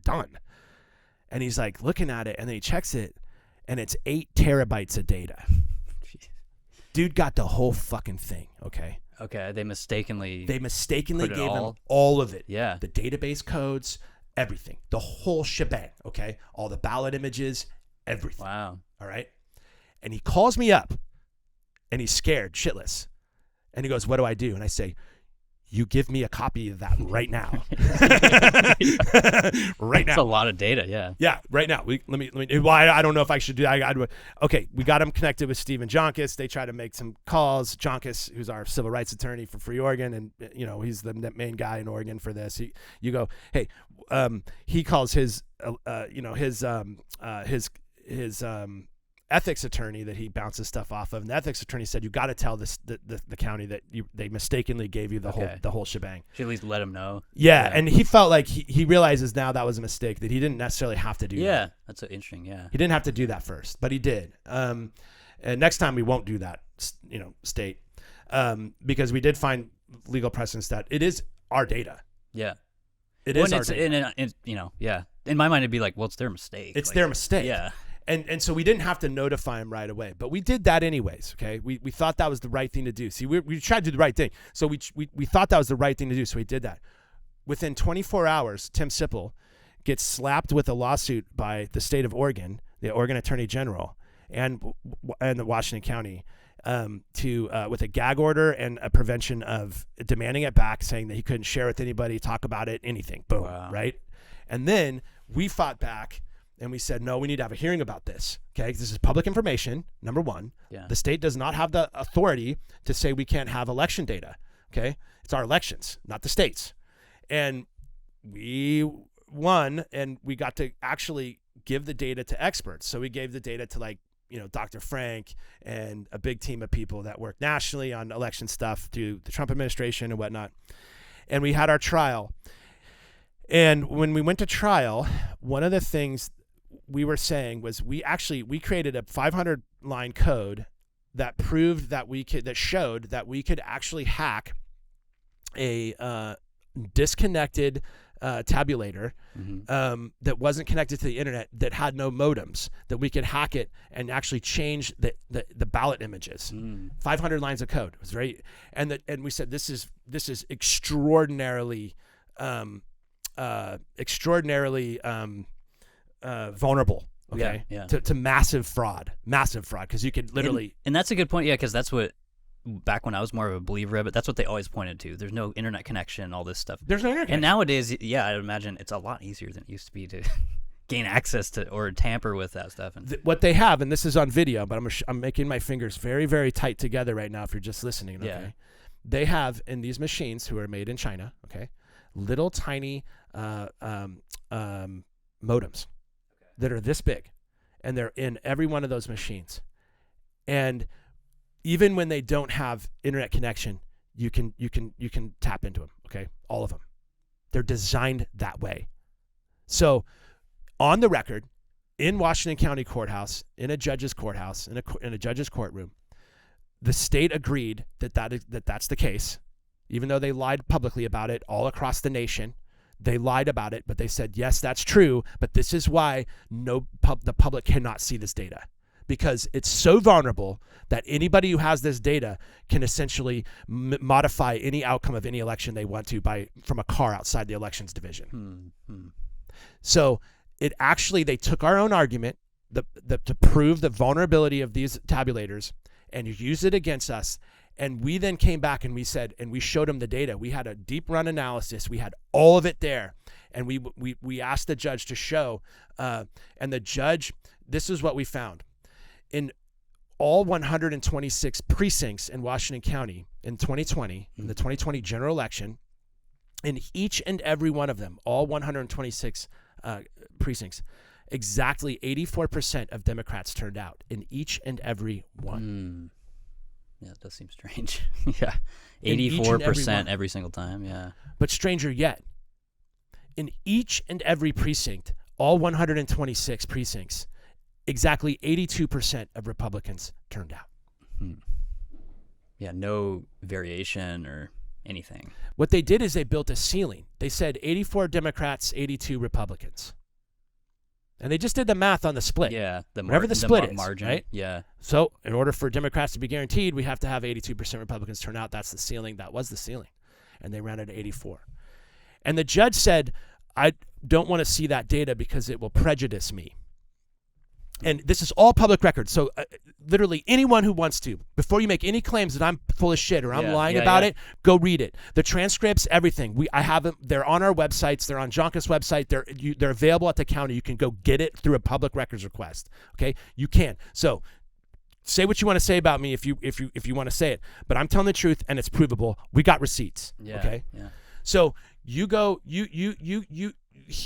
done." And he's like looking at it, and then he checks it, and it's 8 terabytes of data. Dude got the whole fucking thing. Okay. Okay. They mistakenly gave him all of it. Yeah. The database codes, everything, the whole shebang. Okay. All the ballot images, everything. Wow. All right. And he calls me up, and he's scared shitless, and he goes, "What do I do?" And I say, you give me a copy of that right now. Right That's now. a lot of data. Yeah. Yeah, right now. Let me. Well, I don't know if I should do that. Okay, we got him connected with Stephen Jonkis. They try to make some calls. Jonkis, who's our civil rights attorney for Free Oregon, and he's the main guy in Oregon for this. You go, hey, he calls his ethics attorney that he bounces stuff off of, and the ethics attorney said you got to tell the county that they mistakenly gave you the whole shebang. Should at least let him know. Yeah, and he felt like he realizes now that was a mistake, that he didn't necessarily have to do that. Yeah, that's interesting. Yeah, he didn't have to do that first, but he did. And next time we won't do that, state, because we did find legal precedents that it is our data. Yeah, it is our data. And yeah. In my mind, it'd be like, well, it's their mistake. It's their mistake. Yeah. And so we didn't have to notify him right away, but we did that anyways. Okay, we thought that was the right thing to do. See, we tried to do the right thing, so we thought that was the right thing to do, so we did that. Within 24 hours, Tim Sipple gets slapped with a lawsuit by the state of Oregon, the Oregon Attorney General, and the Washington County, with a gag order and a prevention of demanding it back, saying that he couldn't share with anybody, talk about it, anything. Boom. Wow. Right, and then we fought back. And we said, no, we need to have a hearing about this. Okay, this is public information, number one. Yeah. The state does not have the authority to say we can't have election data. Okay, it's our elections, not the state's. And we won, and we got to actually give the data to experts. So we gave the data to Dr. Frank and a big team of people that work nationally on election stuff through the Trump administration and whatnot. And we had our trial. And when we went to trial, one of the things we were saying was we created a 500-line code that showed that we could actually hack a disconnected tabulator that wasn't connected to the internet, that had no modems, that we could hack it and actually change the ballot images. 500 lines of code. It was very, and we said this is extraordinarily vulnerable, okay, to massive fraud, because you could literally. And that's a good point, yeah, because that's what, back when I was more of a believer of it, that's what they always pointed to. There's no internet connection, all this stuff. There's no internet connection. And nowadays, yeah, I imagine it's a lot easier than it used to be to gain access to or tamper with that stuff. And what they have, and this is on video, but I'm making my fingers very, very tight together right now if you're just listening, okay? Yeah. They have in these machines, who are made in China, okay, little tiny modems that are this big, and they're in every one of those machines. And even when they don't have internet connection, you can tap into them, okay? All of them. They're designed that way. So on the record, in Washington County Courthouse, in a judge's courthouse, in a judge's courtroom, the state agreed that's the case, even though they lied publicly about it all across the nation. They lied about it, but they said, yes, that's true, but this is why the public cannot see this data, because it's so vulnerable that anybody who has this data can essentially modify any outcome of any election they want to from a car outside the elections division. So they took our own argument to prove the vulnerability of these tabulators and used it against us. And we then came back and we said, and we showed them the data. We had a deep run analysis. We had all of it there. And we asked the judge to show, and the judge, this is what we found. In all 126 precincts in Washington County in 2020, in the 2020 general election, in each and every one of them, all 126 precincts, exactly 84% of Democrats turned out in each and every one. Yeah, it does seem strange. Yeah, 84% every single time. Yeah, but stranger yet, in each and every precinct, all 126 precincts, exactly 82% of Republicans turned out. Yeah, no variation or anything. What they did is they built a ceiling. They said 84 Democrats, 82 Republicans. And they just did the math on the split. Yeah. Whatever the split is, margin, right? Yeah. So in order for Democrats to be guaranteed, we have to have 82% Republicans turn out. That's the ceiling. That was the ceiling. And they ran it at 84. And the judge said, I don't want to see that data because it will prejudice me. And this is all public record. So literally anyone who wants to, before you make any claims that I'm full of shit or I'm lying about it, go read it. The transcripts, everything. I have them. They're on our websites. They're on Jonka's website. They're available at the county. You can go get it through a public records request. Okay, you can. So say what you want to say about me if you want to say it. But I'm telling the truth, and it's provable. We got receipts. Yeah, okay. Yeah. So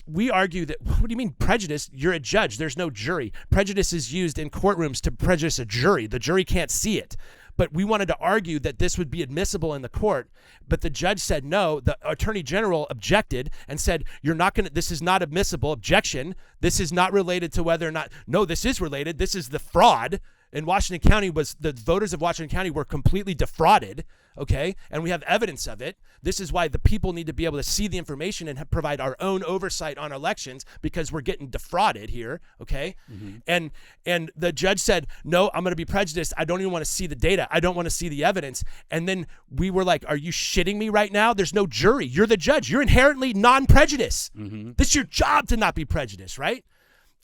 we argue that, what do you mean prejudice? You're a judge. There's no jury. Prejudice is used in courtrooms to prejudice a jury. The jury can't see it. But we wanted to argue that this would be admissible in the court. But the judge said no. The attorney general objected and said, this is not admissible. Objection. This is not related to whether or not, no, this is related. This is the fraud. In Washington County, the voters of Washington County were completely defrauded, okay? And we have evidence of it. This is why the people need to be able to see the information and provide our own oversight on elections, because we're getting defrauded here, okay? Mm-hmm. And the judge said, no, I'm going to be prejudiced. I don't even want to see the data. I don't want to see the evidence. And then we were like, are you shitting me right now? There's no jury. You're the judge. You're inherently non-prejudiced. Mm-hmm. This is your job to not be prejudiced, right?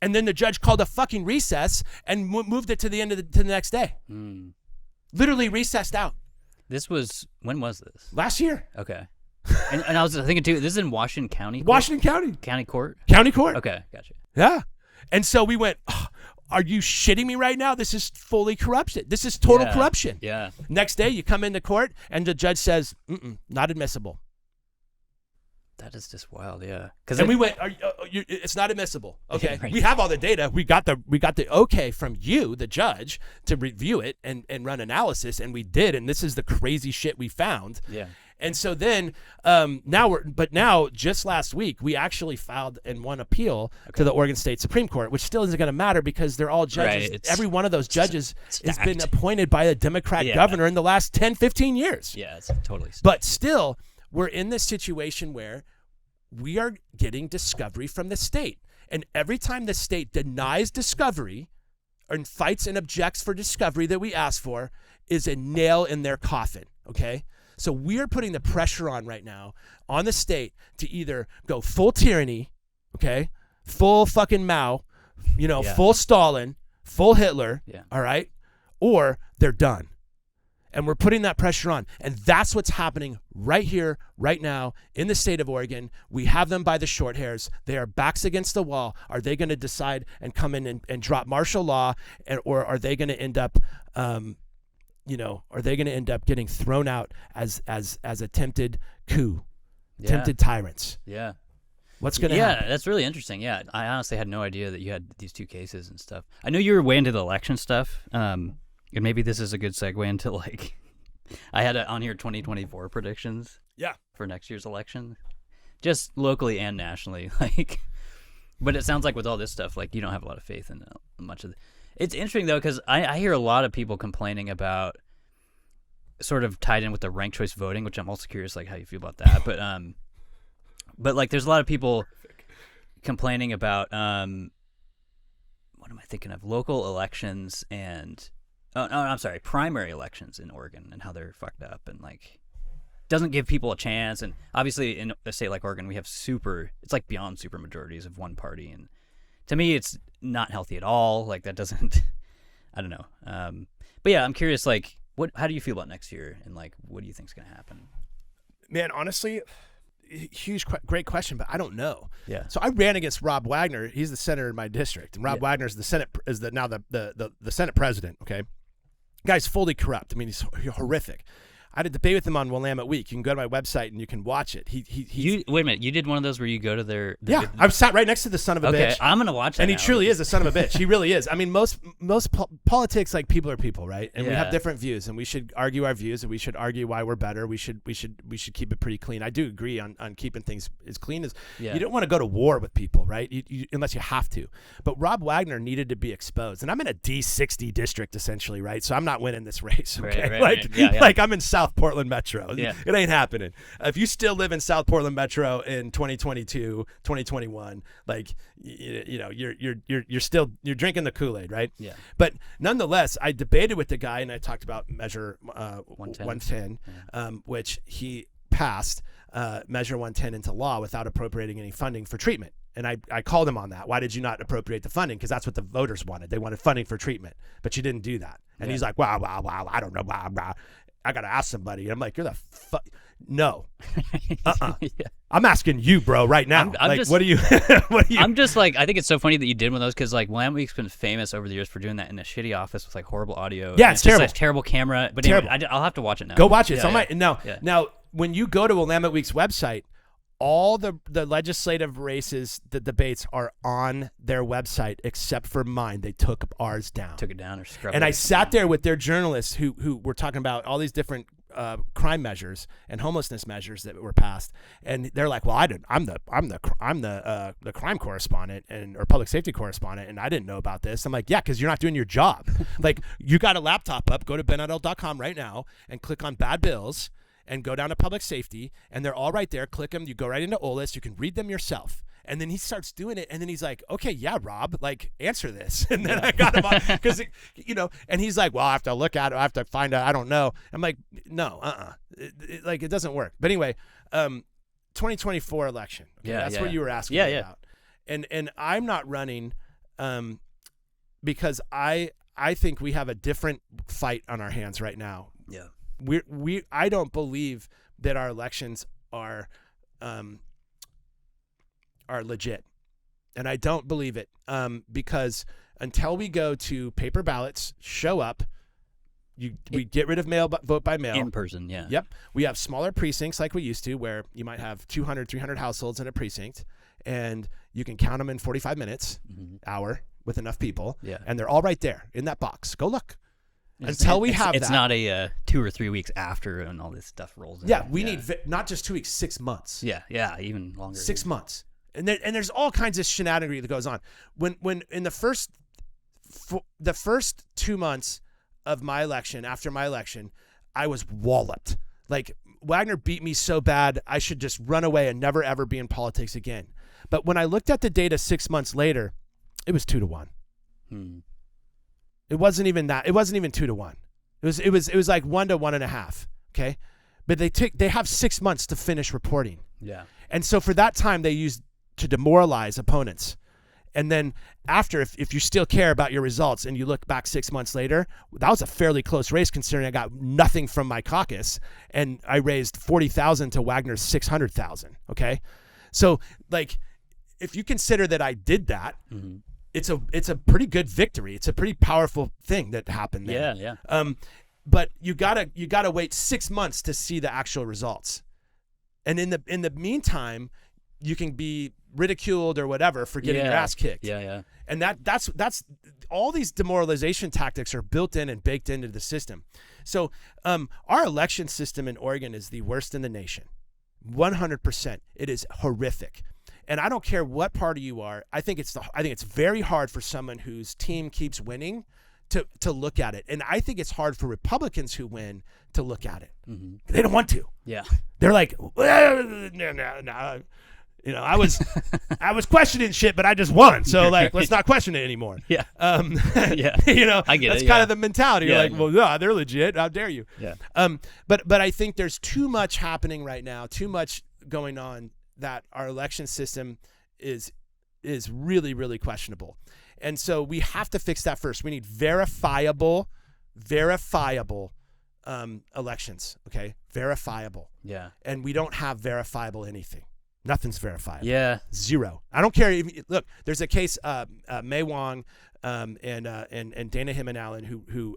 And then the judge called a fucking recess and moved it to the end of to the next day. Mm. Literally recessed out. When was this? Last year. Okay. And I was thinking too, this is in Washington County? Washington County. County court? County court. Okay, gotcha. Yeah. And so we went, oh, are you shitting me right now? This is fully corruption. This is total corruption. Yeah. Next day you come into court and the judge says, not admissible. That is just wild, yeah. And we went, it's not admissible. Okay, right. We have all the data. We got the okay from you, the judge, to review it and run analysis, and we did. And this is the crazy shit we found. Yeah. And so then now just last week we actually filed and won appeal to the Oregon State Supreme Court, which still isn't going to matter because they're all judges. Right, every one of those judges has been appointed by a Democrat governor in the last 10, 15 years. Yeah, it's totally. But still, we're in this situation where we are getting discovery from the state. And every time the state denies discovery and fights and objects for discovery that we ask for is a nail in their coffin, okay? So we are putting the pressure on right now on the state to either go full tyranny, okay? Full fucking Mao, full Stalin, full Hitler, all right? Or they're done. And we're putting that pressure on. And that's what's happening right here, right now, in the state of Oregon. We have them by the short hairs. They are backs against the wall. Are they going to decide and come in and drop martial law? Or are they going to end up, getting thrown out as attempted coup, attempted tyrants? Yeah. What's going to happen? Yeah, that's really interesting. Yeah, I honestly had no idea that you had these two cases and stuff. I knew you were way into the election stuff. And maybe this is a good segue into I had on here 2024 predictions. Yeah. For next year's election, just locally and nationally. But it sounds like with all this stuff, you don't have a lot of faith in much of it. It's interesting though, because I hear a lot of people complaining about, sort of tied in with the ranked choice voting, which I'm also curious how you feel about that. But there's a lot of people complaining about what am I thinking of? Local elections and. Oh, no, I'm sorry, primary elections in Oregon and how they're fucked up and doesn't give people a chance. And obviously in a state like Oregon, we have it's beyond super majorities of one party. And to me, it's not healthy at all. That doesn't, I don't know. But yeah, I'm curious, how do you feel about next year? And what do you think is going to happen? Man, honestly, great question, but I don't know. Yeah. So I ran against Rob Wagner. He's the senator in my district. And Rob Wagner is now the Senate president. Okay. Guy's fully corrupt. I mean, he's horrific. I had a debate with him on Willamette Week. You can go to my website and you can watch it. Wait a minute. You did one of those where you go to their I sat right next to the son of a bitch. Okay, I'm gonna watch that. And he truly is a son of a bitch. He really is. I mean, most politics, people are people, right? And we have different views, and we should argue our views, and we should argue why we're better. We should keep it pretty clean. I do agree on keeping things as clean as you don't want to go to war with people, right? You unless you have to. But Rob Wagner needed to be exposed, and I'm in a D60 district essentially, right? So I'm not winning this race. Okay, right. I'm in South Portland Metro. Yeah. It ain't happening. If you still live in South Portland Metro in 2022, 2021, you're drinking the Kool-Aid, right? Yeah. But nonetheless, I debated with the guy and I talked about Measure 110, which he passed. Measure 110 into law without appropriating any funding for treatment. And I called him on that. Why did you not appropriate the funding? Because that's what the voters wanted. They wanted funding for treatment, but you didn't do that. And he's like, wow, I don't know, I got to ask somebody. And I'm like, you're the no. Yeah. I'm asking you, bro, right now. I'm just, what do you? I'm just like, I think it's so funny that you did one of those because like Willamette Week's been famous over the years for doing that in a shitty office with like horrible audio. Yeah, it's terrible. Just, like, terrible camera. But terrible. Anyway, I'll have to watch it now. Go watch it. It's on my now. When you go to Willamette Week's website, all the legislative races, the debates are on their website except for mine. They took ours down. Took it down or scrubbed it. And I sat there with their journalists who were talking about all these different crime measures and homelessness measures that were passed, and they're like, "Well, I'm the crime correspondent or public safety correspondent, and I didn't know about this." I'm like, "Yeah, because you're not doing your job. Like, you got a laptop up. Go to benedl.com right now and click on bad bills." And go down to public safety, and they're all right there. Click them. You go right into OLIS. You can read them yourself. And then he starts doing it, and then he's like, "Okay, yeah, Rob, like, answer this." And then I got him on because, and he's like, "Well, I have to look at it. I have to find out. I don't know." I'm like, "No, it doesn't work." But anyway, 2024 election. Okay, that's what you were asking me about. And I'm not running, because I think we have a different fight on our hands right now. Yeah. I don't believe that our elections are legit, and I don't believe it because until we go to paper ballots, show up, we get rid of vote by mail in person. Yeah. Yep. We have smaller precincts like we used to, where you might have 200, 300 households in a precinct, and you can count them in 45 minutes, hour with enough people, and they're all right there in that box. Go look. Until we have it's not a 2 or 3 weeks after and all this stuff rolls in. Yeah, we need not just 2 weeks, 6 months. Yeah, even longer. 6 months. And there's all kinds of shenanigery that goes on. When in the first 2 months of my election, after my election, I was walloped. Like, Wagner beat me so bad, I should just run away and never ever be in politics again. But when I looked at the data 6 months later, it was 2-1. It wasn't even that. It wasn't even 2-1. It was like 1 to 1.5. Okay, but they have 6 months to finish reporting. Yeah. And so for that time, they used to demoralize opponents. And then after, if you still care about your results and you look back 6 months later, that was a fairly close race considering I got nothing from my caucus and I raised 40,000 to Wagner's 600,000. Okay, so like, if you consider that I did that. It's a pretty good victory. It's a pretty powerful thing that happened there. Yeah. But you gotta wait 6 months to see the actual results, and in the meantime, you can be ridiculed or whatever for getting your ass kicked. Yeah. And that's all these demoralization tactics are built in and baked into the system. So our election system in Oregon is the worst in the nation, 100%. It is horrific. And I don't care what party you are. I think it's very hard for someone whose team keeps winning to look at it. And I think it's hard for Republicans who win to look at it. They don't want to. Yeah. They're like, well, no. I was questioning shit, but I just won. So like, let's not question it anymore. Yeah. Yeah. I get that's it. kind of the mentality. You're like, well, no, they're legit. How dare you? Yeah. But I think there's too much happening right now, too much going on, that our election system is really, really questionable. And so we have to fix that first. We need verifiable elections, okay? Verifiable. Yeah. And we don't have verifiable anything. Nothing's verifiable. Yeah. Zero. I don't care. Look, there's a case, May Wong and Dana Himan Allen who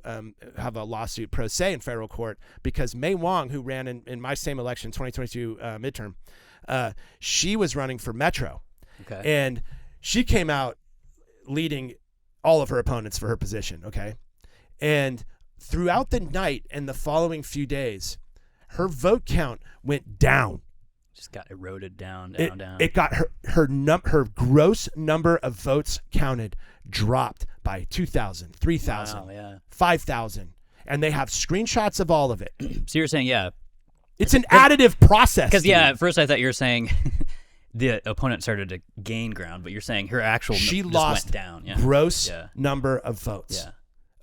have a lawsuit pro se in federal court because May Wong, who ran in my same election, 2022 midterm, she was running for Metro. Okay. And she came out leading all of her opponents for her position, okay? And throughout the night and the following few days, her vote count went down. Just got eroded down. It got her gross number of votes counted dropped by 2,000, 3,000, 5,000. And they have screenshots of all of it. So you're saying, it's an additive process. Because, at first I thought you were saying the opponent started to gain ground, but you're saying her actual she just lost went down. Yeah. Gross number of votes. Yeah.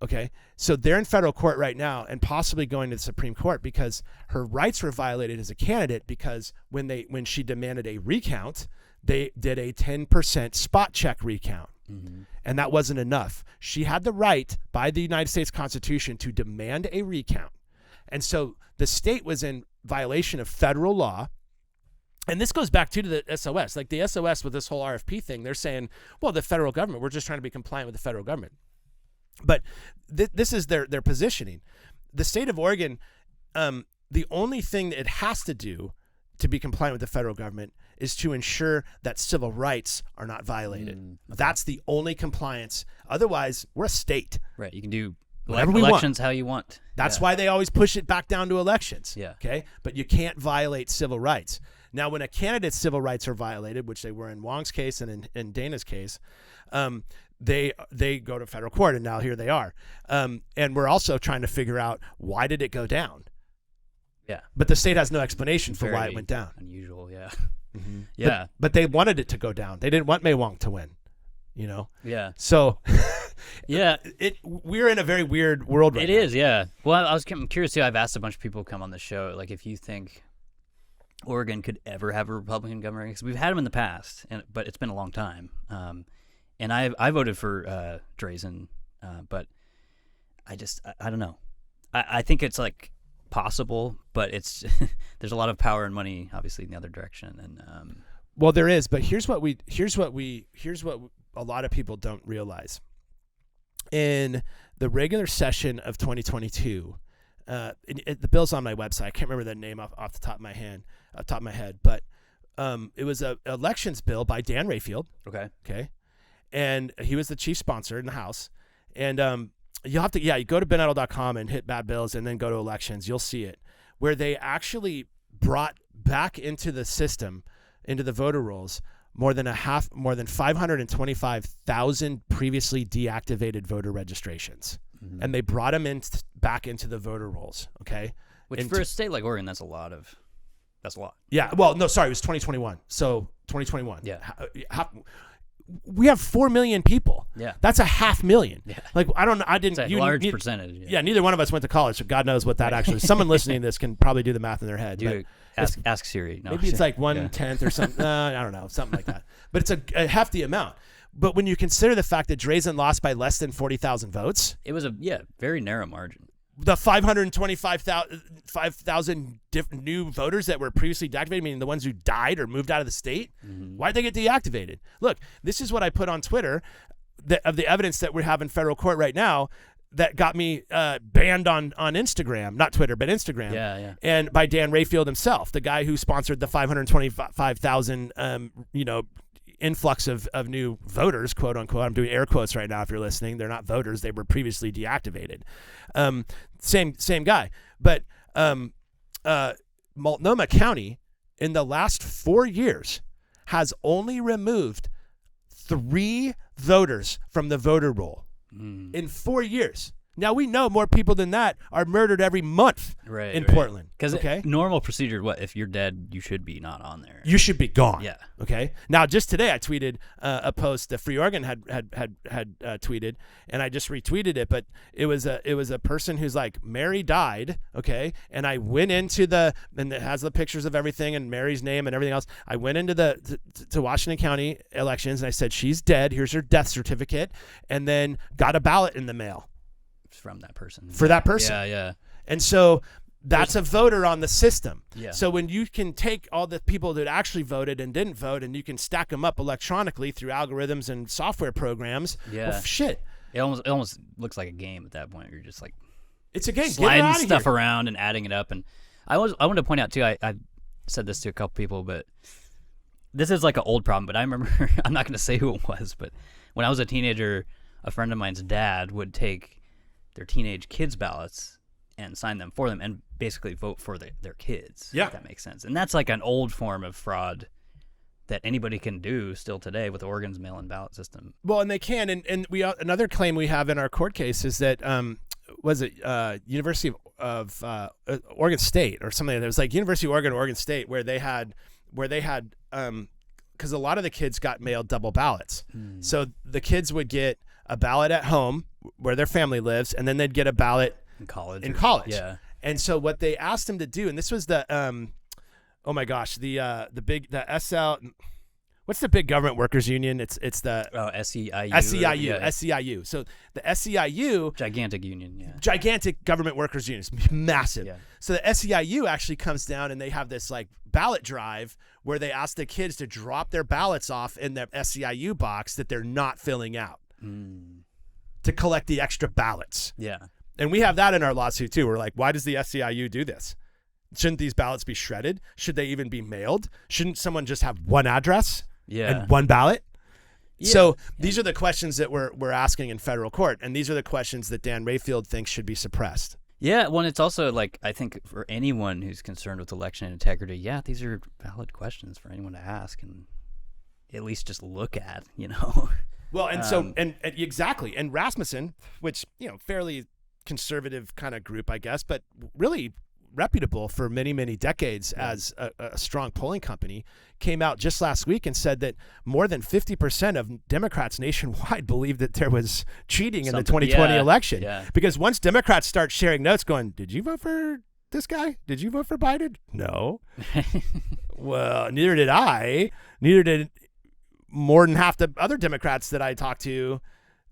Okay, so they're in federal court right now and possibly going to the Supreme Court because her rights were violated as a candidate because when she demanded a recount, they did a 10% spot check recount. Mm-hmm. And that wasn't enough. She had the right by the United States Constitution to demand a recount. And so the state was in violation of federal law. And this goes back to the SOS. Like the SOS with this whole RFP thing, they're saying, well, the federal government, we're just trying to be compliant with the federal government. But this is their positioning. The state of Oregon, the only thing that it has to do to be compliant with the federal government is to ensure that civil rights are not violated. Okay. That's the only compliance. Otherwise, we're a state. Right. You can do whatever we elections want. how you want. That's why they always push it back down to elections. Yeah. Okay. But you can't violate civil rights. Now, when a candidate's civil rights are violated, which they were in Wong's case and in Dana's case, they go to federal court, and now here they are. And we're also trying to figure out, why did it go down? Yeah. But the state has no explanation for why it went down. Unusual, yeah. Mm-hmm. Yeah. But they wanted it to go down. They didn't want May Wong to win, you know? Yeah. So yeah, we're in a very weird world right now. It is, yeah. Well, I'm curious too. I've asked a bunch of people who come on the show, like, if you think Oregon could ever have a Republican governor, because we've had them in the past, but it's been a long time. And I voted for Drazen, but I don't know. I think it's like possible, but it's there's a lot of power and money obviously in the other direction. And well, there is, but here's what a lot of people don't realize. In the regular session of 2022, the bill's on my website. I can't remember the name off the top of my head, but it was a elections bill by Dan Rayfield. Okay. And he was the chief sponsor in the House. And you'll have to, you go to Edtl.com and hit bad bills and then go to elections. You'll see it, where they actually brought back into the system, into the voter rolls, more than 525,000 previously deactivated voter registrations. Mm-hmm. And they brought them back into the voter rolls. Okay. Which for a state like Oregon, that's a lot. Yeah. Well, no, sorry. It was 2021. So 2021. Yeah. We have 4 million people. Yeah. That's 500,000. Yeah. Like, I don't know. I didn't. It's a large percentage. Yeah. Neither one of us went to college, so God knows what that actually is. Someone listening to this can probably do the math in their head. Ask Siri. No, maybe it's like 1/10 or something. I don't know. Something like that. But it's a hefty amount. But when you consider the fact that Drazen lost by less than 40,000 votes. It was a very narrow margin. The 525,000 different new voters that were previously deactivated, meaning the ones who died or moved out of the state, why'd they get deactivated? Look, this is what I put on Twitter of the evidence that we have in federal court right now that got me banned on Instagram, not Twitter, but Instagram. Yeah. And by Dan Rayfield himself, the guy who sponsored the 525,000, influx of new voters, quote unquote. I'm doing air quotes right now if you're listening. They're not voters. They were previously deactivated. Same guy. But Multnomah County in the last 4 years has only removed 3 voters from the voter roll in 4 years. Now, we know more people than that are murdered every month in Portland. Because normal procedure, if you're dead, you should be not on there. You should be gone. Yeah. Okay. Now, just today, I tweeted a post that Free Oregon had tweeted, and I just retweeted it. But it was a person who's like, Mary died. Okay. And I went into and it has the pictures of everything and Mary's name and everything else. I went into to Washington County elections and I said, she's dead. Here's her death certificate, and then got a ballot in the mail. From that person. For that person. Yeah. And so that's a voter on the system. Yeah. So when you can take all the people that actually voted and didn't vote and you can stack them up electronically through algorithms and software programs, well, shit. It almost looks like a game at that point. You're just like, it's a game. Sliding stuff around and adding it up. And I wanted to point out too, I said this to a couple people, but this is like an old problem, but I remember, I'm not going to say who it was, but when I was a teenager, a friend of mine's dad would take their teenage kids' ballots and sign them for them and basically vote for their kids. Yeah. If that makes sense. And that's like an old form of fraud that anybody can do still today with Oregon's mail-in ballot system. Well, and they can. And we another claim we have in our court case is that, University of Oregon State or something like that. It was like University of Oregon State where they had because a lot of the kids got mailed double ballots. So the kids would get a ballot at home where their family lives, and then they'd get a ballot In college. Yeah. And so what they asked him to do, and this was the oh my gosh, the SL. What's the big government workers union? It's the SEIU. SEIU. Yeah. SEIU. So the SEIU, Gigantic union. Yeah. gigantic government workers union, it's massive. Yeah. So the SEIU actually comes down and they have this like ballot drive where they ask the kids to drop their ballots off in the SEIU box that they're not filling out to collect the extra ballots. Yeah. And we have that in our lawsuit too. We're like, why does the SEIU do this? Shouldn't these ballots be shredded? Should they even be mailed? Shouldn't someone just have one address and one ballot? Yeah. So these are the questions that we're asking in federal court, and these are the questions that Dan Rayfield thinks should be suppressed. Yeah, well, it's also like, I think for anyone who's concerned with election integrity, these are valid questions for anyone to ask and at least just look at, Well, and so and exactly, and Rasmussen, which fairly conservative kind of group, I guess, but really reputable for many, many decades as a strong polling company, came out just last week and said that more than 50% of Democrats nationwide believe that there was cheating in the 2020 election. Yeah. Because once Democrats start sharing notes going, did you vote for this guy? Did you vote for Biden? No. Well, neither did I. Neither did more than half the other Democrats that I talked to,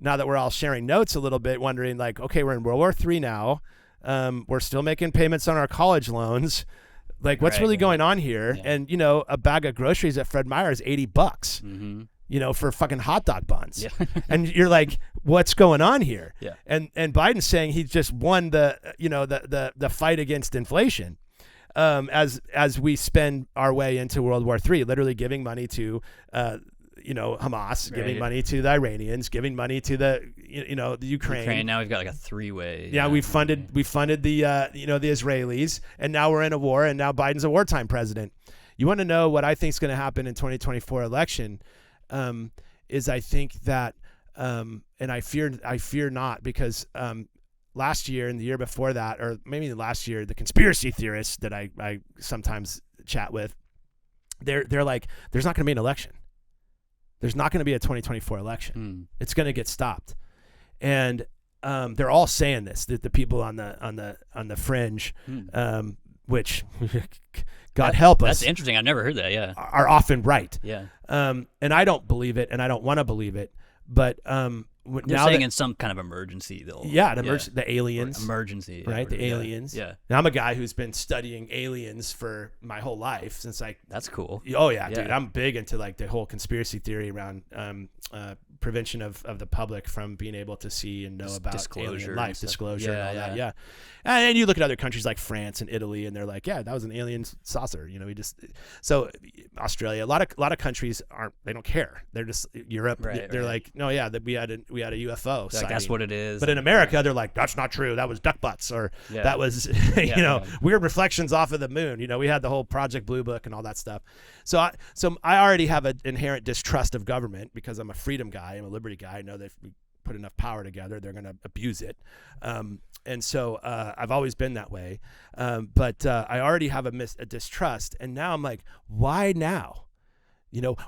now that we're all sharing notes a little bit, wondering like, okay, we're in World War III now. We're still making payments on our college loans. Like, what's really going on here? Yeah. And, a bag of groceries at Fred Meyer is $80, for fucking hot dog buns. Yeah. And you're like, what's going on here? Yeah. And Biden's saying he just won the fight against inflation. As we spend our way into World War III, literally giving money to, Hamas, giving money to the Iranians, giving money to the Ukraine. Now we've got like a three-way. Yeah, we funded the the Israelis, and now we're in a war, and now Biden's a wartime president. You want to know what I think is going to happen in 2024 election? Is I think that, and I fear not, because last year and the year before that, or maybe last year, the conspiracy theorists that I sometimes chat with, they're like, there's not going to be an election. There's not going to be a 2024 election. It's going to get stopped. And they're all saying this, that the people on the fringe, which God help us. That's interesting. I've never heard that. Yeah, are often right. Yeah. And I don't believe it, and I don't want to believe it. But they're saying in some kind of emergency, the aliens, or emergency, right? The aliens. Yeah. Now, I'm a guy who's been studying aliens for my whole life since That's cool. Oh yeah, dude. I'm big into like the whole conspiracy theory around prevention of the public from being able to see and know about alien life, disclosure, and all that. Yeah. And you look at other countries like France and Italy, and they're like, yeah, that was an alien saucer. So Australia, a lot of countries they don't care. They're just Europe. They're like, no, yeah, that we had a UFO. Like, that's what it is. But in America, they're like, that's not true. That was duck butts, or that was weird reflections off of the moon. We had the whole Project Blue Book and all that stuff. So I already have an inherent distrust of government because I'm a freedom guy. I'm a liberty guy. I know that if we put enough power together, they're going to abuse it. And so I've always been that way. But I already have a distrust. And now I'm like, why now?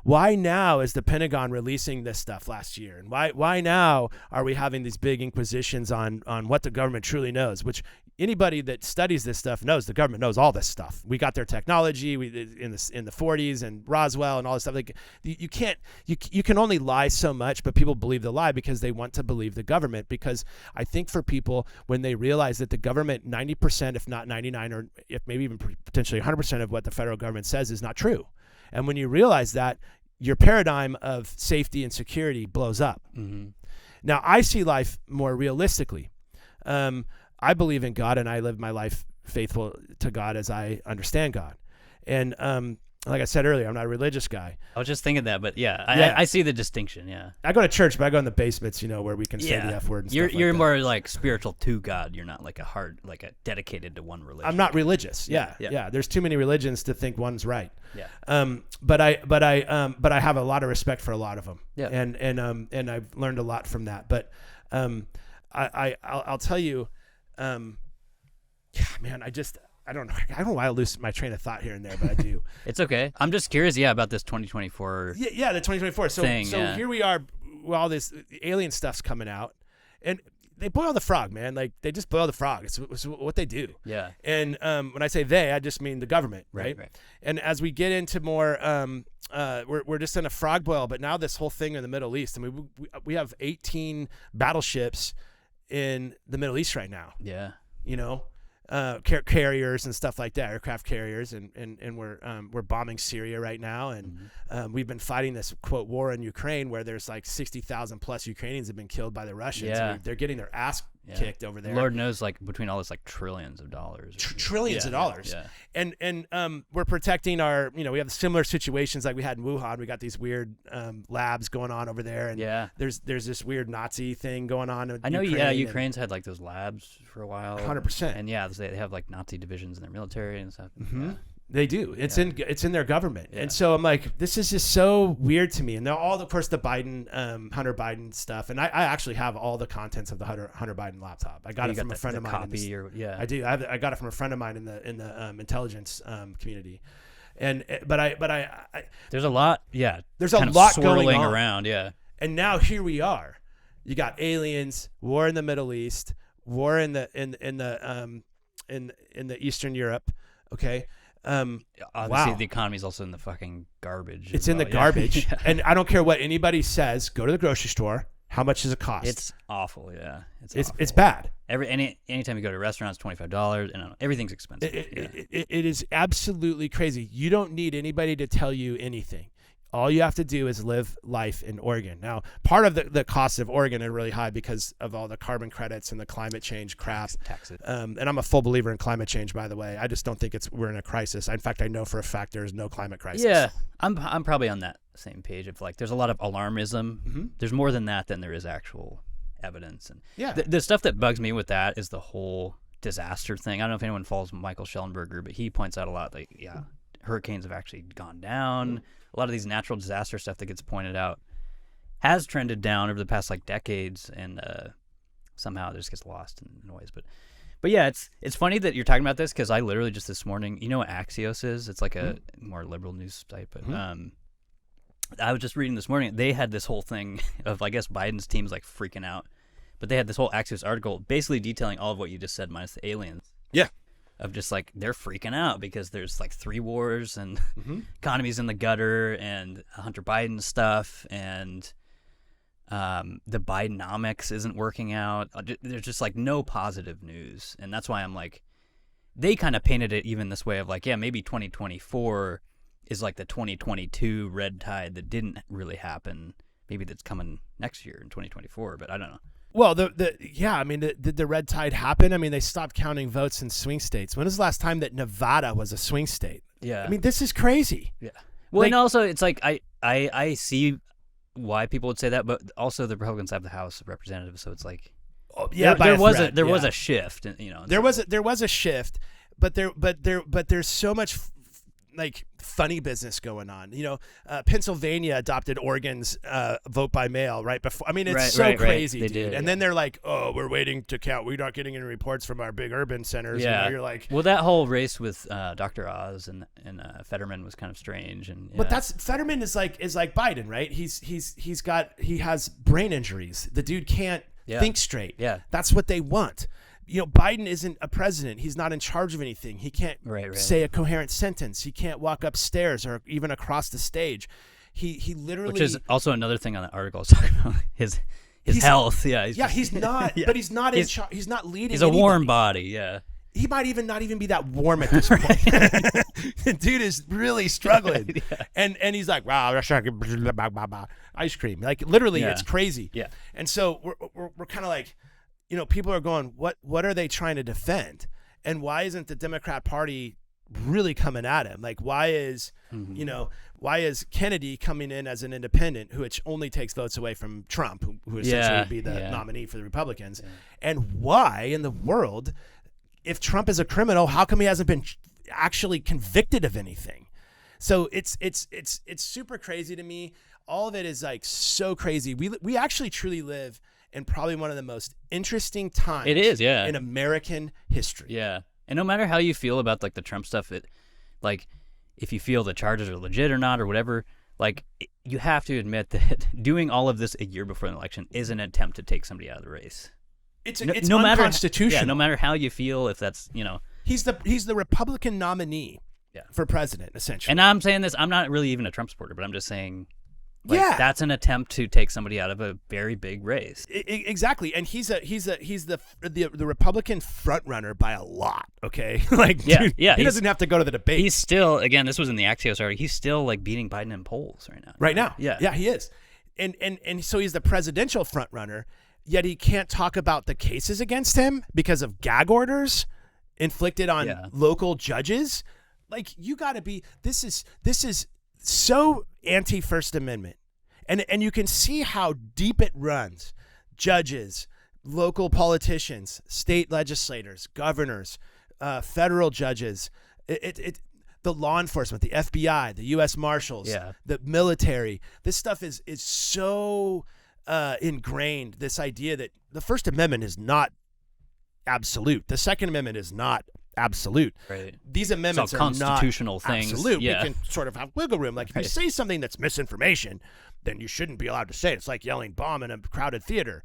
Why now is the Pentagon releasing this stuff last year? And why now are we having these big inquisitions on what the government truly knows, which anybody that studies this stuff knows the government knows all this stuff. We got their technology in the 40s and Roswell and all this stuff. Like you can only lie so much, but people believe the lie because they want to believe the government. Because I think for people, when they realize that the government, 90%, if not 99, or if maybe even potentially 100% of what the federal government says is not true. And when you realize that, your paradigm of safety and security blows up. Mm-hmm. Now, I see life more realistically. I believe in God, and I live my life faithful to God as I understand God. And like I said earlier, I'm not a religious guy. I was just thinking that, but I see the distinction. Yeah, I go to church, but I go in the basements, where we can say the F word. And you're like more like spiritual to God. You're not like a dedicated to one religion. I'm not religious. Yeah. There's too many religions to think one's right. Yeah. But I have a lot of respect for a lot of them. Yeah. And I've learned a lot from that. But I'll tell you, man, I don't know why I lose my train of thought here and there, but I do. It's okay. I'm just curious, about this 2024. Yeah, the 2024 thing. So here we are, all this alien stuff's coming out, and they boil the frog, man. Like they just boil the frog. It's what they do. Yeah. And when I say they, I just mean the government, right? Right. And as we get into more, we're just in a frog boil. But now this whole thing in the Middle East. I mean, we have 18 battleships in the Middle East right now. Yeah. You know, carriers and stuff like that, aircraft carriers, and we're bombing Syria right now, and we've been fighting this quote war in Ukraine where there's like 60,000 plus Ukrainians have been killed by the Russians. Yeah. I mean, they're getting their ass kicked over there. Lord knows, like between all this, like trillions of dollars. Trillions of dollars. Yeah. And we're protecting our, we have similar situations like we had in Wuhan. We got these weird labs going on over there, and there's this weird Nazi thing going on in I know. Ukraine, Ukraine's had like those labs for a while. 100%. And they have like Nazi divisions in their military and stuff. Mm-hmm. Yeah. They do. It's in their government. Yeah. And so I'm like, this is just so weird to me. And now all, of course, the Biden, Hunter Biden stuff. And I actually have all the contents of the Hunter Biden laptop. I got it from a friend of mine. I do. I got it from a friend of mine in the intelligence community. But there's a lot. Yeah. There's a lot going on around. Yeah. And now here we are. You got aliens, war in the Middle East, war in the Eastern Europe. Okay. Obviously, the economy's also in the fucking garbage. It's in the garbage. Yeah. And I don't care what anybody says. Go to the grocery store. How much does it cost? It's awful. Yeah. It's bad. Anytime you go to restaurants, $25, and everything's expensive. It is absolutely crazy. You don't need anybody to tell you anything. All you have to do is live life in Oregon. Now, part of the costs of Oregon are really high because of all the carbon credits and the climate change crap. Taxes. And I'm a full believer in climate change, by the way. I just don't think we're in a crisis. In fact, I know for a fact there is no climate crisis. Yeah, I'm probably on that same page of like there's a lot of alarmism. Mm-hmm. There's more than that than there is actual evidence. And the stuff that bugs me with that is the whole disaster thing. I don't know if anyone follows Michael Schellenberger, but he points out a lot like hurricanes have actually gone down. A lot of these natural disaster stuff that gets pointed out has trended down over the past like decades, and somehow it just gets lost in the noise. But yeah, it's funny that you're talking about this because I literally just this morning, you know what Axios is? It's like a more liberal news site, but I was just reading this morning. They had this whole thing of I guess Biden's team's like freaking out, but they had this whole Axios article basically detailing all of what you just said minus the aliens. Yeah. Of just like they're freaking out because there's like 3 wars and economy's in the gutter and Hunter Biden stuff and the Bidenomics isn't working out. There's just like no positive news, and that's why I'm like, they kind of painted it even this way of like, yeah, maybe 2024 is like the 2022 red tide that didn't really happen. Maybe that's coming next year in 2024, but I don't know. Well, did the red tide happen? I mean, they stopped counting votes in swing states. When was the last time that Nevada was a swing state? Yeah. I mean, this is crazy. Yeah. Well, and also it's like I see why people would say that, but also the Republicans have the House of Representatives, so it's like there was a shift, There was a shift, but there's so much like funny business going on. Pennsylvania adopted Oregon's vote by mail right before. I mean, it's crazy, dude. Did, and then they're like, "Oh, we're waiting to count. We're not getting any reports from our big urban centers." Yeah, you're like, well, that whole race with Dr. Oz and Fetterman was kind of strange. And but Fetterman is like Biden, right? He has brain injuries. The dude can't think straight. Yeah, that's what they want. Biden isn't a president. He's not in charge of anything. He can't say a coherent sentence. He can't walk upstairs or even across the stage. He literally, which is also another thing on the article I was talking about his health. Yeah, he's not. But he's not in charge. He's not leading. He's a warm body. Yeah. He might not even be that warm at this point. The dude is really struggling. And he's like, wow, ice cream. Like literally, it's crazy. Yeah. And so we're kind of like, people are going, what are they trying to defend? And why isn't the Democrat Party really coming at him? Like, why is Kennedy coming in as an independent, which only takes votes away from Trump, who essentially would be the nominee for the Republicans? Yeah. And why in the world, if Trump is a criminal, how come he hasn't been actually convicted of anything? So it's super crazy to me. All of it is like so crazy. We actually truly live in probably one of the most interesting times in American history. Yeah. And no matter how you feel about like the Trump stuff, like if you feel the charges are legit or not or whatever, like you have to admit that doing all of this a year before an election is an attempt to take somebody out of the race. It's no matter unconstitutional. no matter how you feel, if that's He's the Republican nominee for president, essentially. And I'm saying this, I'm not really even a Trump supporter, but I'm just saying, like, Yeah. that's an attempt to take somebody out of a very big race. Exactly, and he's the Republican front runner by a lot. Okay, like dude, he doesn't have to go to the debate. He's still, again, this was in the Axios article. He's still like beating Biden in polls right now. Right now, yeah, he is, and so he's the presidential front runner. Yet he can't talk about the cases against him because of gag orders inflicted on local judges. Like, you got to be. This is so anti-First Amendment. And you can see how deep it runs. Judges, local politicians, state legislators, governors, federal judges, the law enforcement, the FBI, the U.S. Marshals, the military. This stuff is so ingrained, this idea that the First Amendment is not absolute. The Second Amendment is not absolute. Right. These amendments are constitutional not things. Absolute. Yeah. We can sort of have wiggle room. Like, if you say something that's misinformation, then you shouldn't be allowed to say it. It's like yelling bomb in a crowded theater.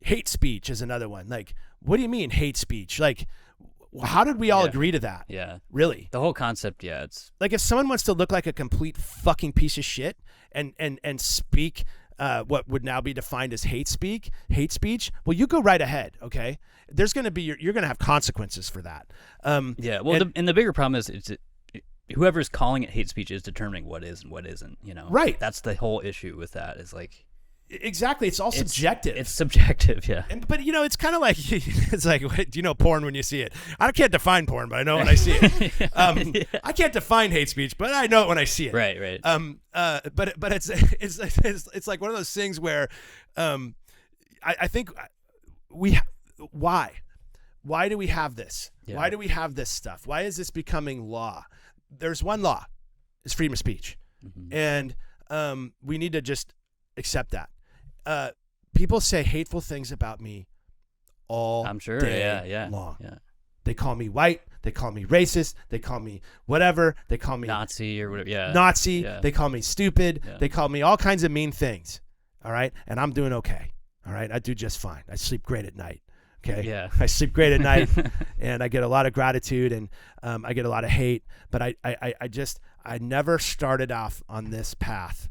Hate speech is another one. Like, what do you mean hate speech? Like, how did we all agree to that? Yeah. Really? The whole concept, it's like, if someone wants to look like a complete fucking piece of shit and speak what would now be defined as hate speech, well, you go right ahead, okay? There's going to be you're going to have consequences for that. Well, and the bigger problem is whoever's calling it hate speech is determining what is and what isn't. Right? That's the whole issue with that. Is like, exactly. It's all subjective. It's subjective, yeah. But it's kind of like, it's like, do you know porn when you see it? I can't define porn, but I know when I see it. I can't define hate speech, but I know it when I see it. Right. But it's like one of those things where, I think why do we have this? Yeah. Why do we have this stuff? Why is this becoming law? There's one law. It's freedom of speech. Mm-hmm. And we need to just accept that. People say hateful things about me all day long. Yeah. They call me white. They call me racist. They call me whatever. They call me Nazi or whatever. Yeah. Nazi. Yeah. They call me stupid. Yeah. They call me all kinds of mean things. All right. And I'm doing okay. All right. I do just fine. I sleep great at night. Okay. Yeah. I sleep great at night, and I get a lot of gratitude, and I get a lot of hate. But I never started off on this path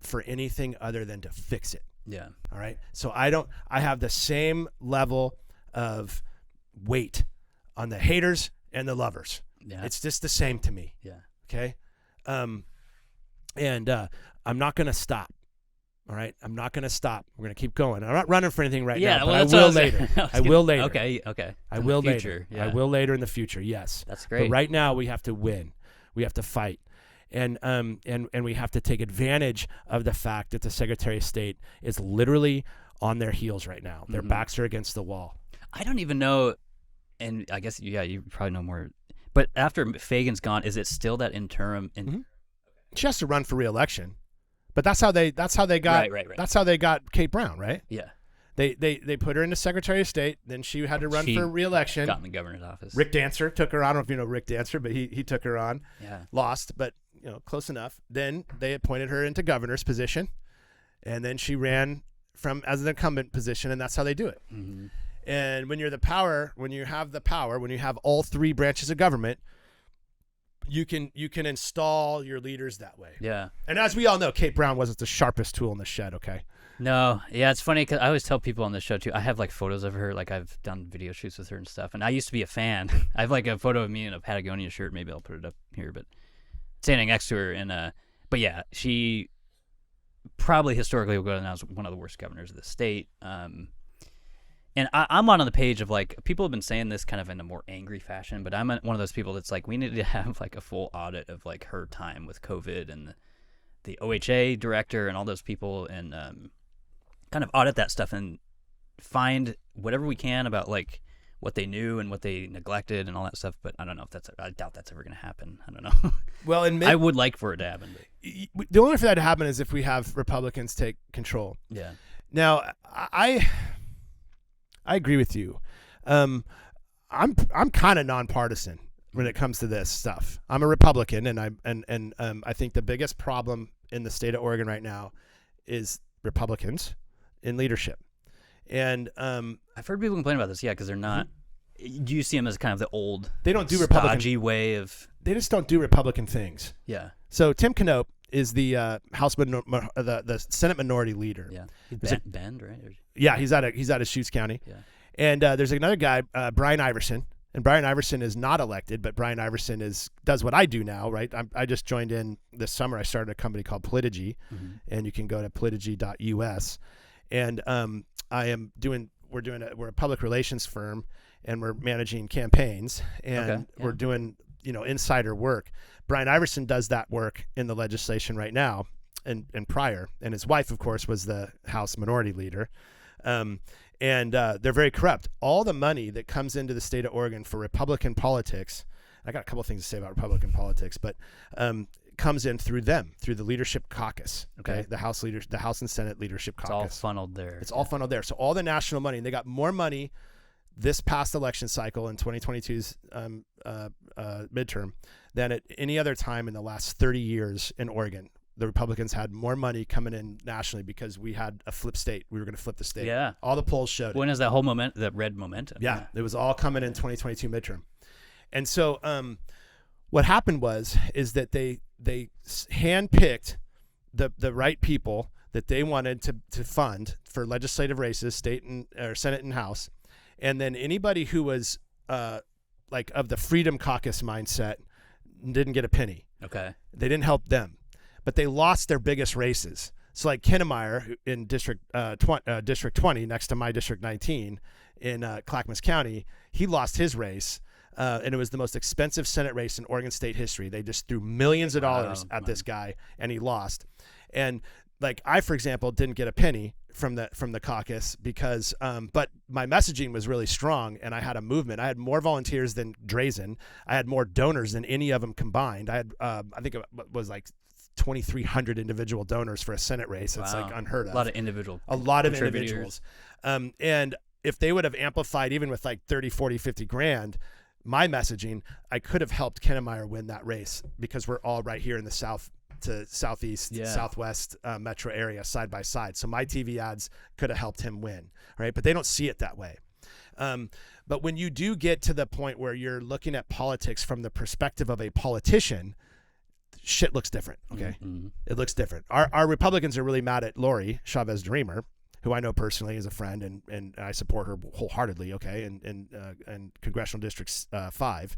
for anything other than to fix it. Yeah. All right. So I have the same level of weight on the haters and the lovers. Yeah. It's just the same to me. Yeah. Okay. And I'm not going to stop. All right. I'm not going to stop. We're going to keep going. I'm not running for anything right now, but I will later. I will later. Okay. I will later. Yeah. I will later in the future. Yes. That's great. But right now we have to win. We have to fight. And we have to take advantage of the fact that the Secretary of State is literally on their heels right now. Their backs are against the wall. I don't even know, and I guess, you probably know more, but after Fagan's gone, is it still that interim? She has to run for re-election, but that's how they got right. That's how they got Kate Brown, right? Yeah. They put her into Secretary of State. Then she had to run for re-election. Got in the governor's office. Rick Dancer took her on. I don't know if you know Rick Dancer, but he took her on. Yeah. Lost, but close enough. Then they appointed her into governor's position, and then she ran as an incumbent position, and that's how they do it. Mm-hmm. And when you have the power, when you have all three branches of government, you can install your leaders that way. Yeah. And as we all know, Kate Brown wasn't the sharpest tool in the shed. Okay. No, yeah, it's funny because I always tell people on the show too. I have like photos of her, like I've done video shoots with her and stuff. And I used to be a fan. I have like a photo of me in a Patagonia shirt. Maybe I'll put it up here, but standing next to her. And but yeah, she probably historically will go down as one of the worst governors of the state. And I'm on the page of like, people have been saying this kind of in a more angry fashion, but I'm one of those people that's like, we need to have like a full audit of like her time with COVID and the OHA director and all those people, and kind of audit that stuff and find whatever we can about like what they knew and what they neglected and all that stuff. But I don't know if I doubt that's ever going to happen. I don't know. Well, I would like for it to happen. But the only way for that to happen is if we have Republicans take control. Yeah. Now, I agree with you. I'm kind of nonpartisan when it comes to this stuff. I'm a Republican, and I think the biggest problem in the state of Oregon right now is Republicans in leadership. And I've heard people complain about this, because they're not. Do you see them as kind of the old, they don't do stodgy way of? They just don't do Republican things. Yeah. So Tim Knopp is the the Senate Minority Leader. Yeah. Bend, right? Yeah, he's out of Shutes County. Yeah. And there's another guy, Brian Iverson. And Brian Iverson is not elected, but Brian Iverson does what I do now, right? I just joined in this summer. I started a company called Politigy, and you can go to politigy.us. And we're a public relations firm, and we're managing campaigns, and we're doing insider work. Brian Iverson does that work in the legislation right now, and prior, and his wife, of course, was the House Minority Leader. And they're very corrupt. All the money that comes into the state of Oregon for Republican politics, I got a couple of things to say about Republican politics, but comes in through them, through the leadership caucus. Okay, the House and Senate leadership caucus. It's all funneled there. It's all funneled there. So all the national money, and they got more money this past election cycle in 2022's midterm than at any other time in the last 30 years in Oregon. The Republicans had more money coming in nationally because we had a flip state. We were going to flip the state. Yeah. All the polls showed When it. is that whole that red momentum? Yeah. It was all coming in 2022 midterm. And so what happened is that they handpicked the right people that they wanted to fund for legislative races, state or Senate and House. And then anybody who was like of the Freedom Caucus mindset didn't get a penny. Okay. They didn't help them. But they lost their biggest races. So like Kinnemeyer in District 20 next to my District 19 in Clackamas County, he lost his race, and it was the most expensive Senate race in Oregon state history. They just threw millions of dollars at this guy, and he lost. And like I, for example, didn't get a penny from the caucus because, but my messaging was really strong, and I had a movement. I had more volunteers than Drazen. I had more donors than any of them combined. I had, I think it was like 2,300 individual donors for a Senate race. It's like unheard of. A lot of individuals. And if they would have amplified even with like 30, 40, 50 grand, my messaging, I could have helped Kinnemeyer win that race because we're all right here in the south to southeast, southwest metro area side by side. So my TV ads could have helped him win, right? But they don't see it that way. But when you do get to the point where you're looking at politics from the perspective of a politician, shit looks different. Okay. It looks different. Our Republicans are really mad at Lori Chavez Dreamer, who I know personally as a friend, and I support her wholeheartedly. Okay. And Congressional District 5.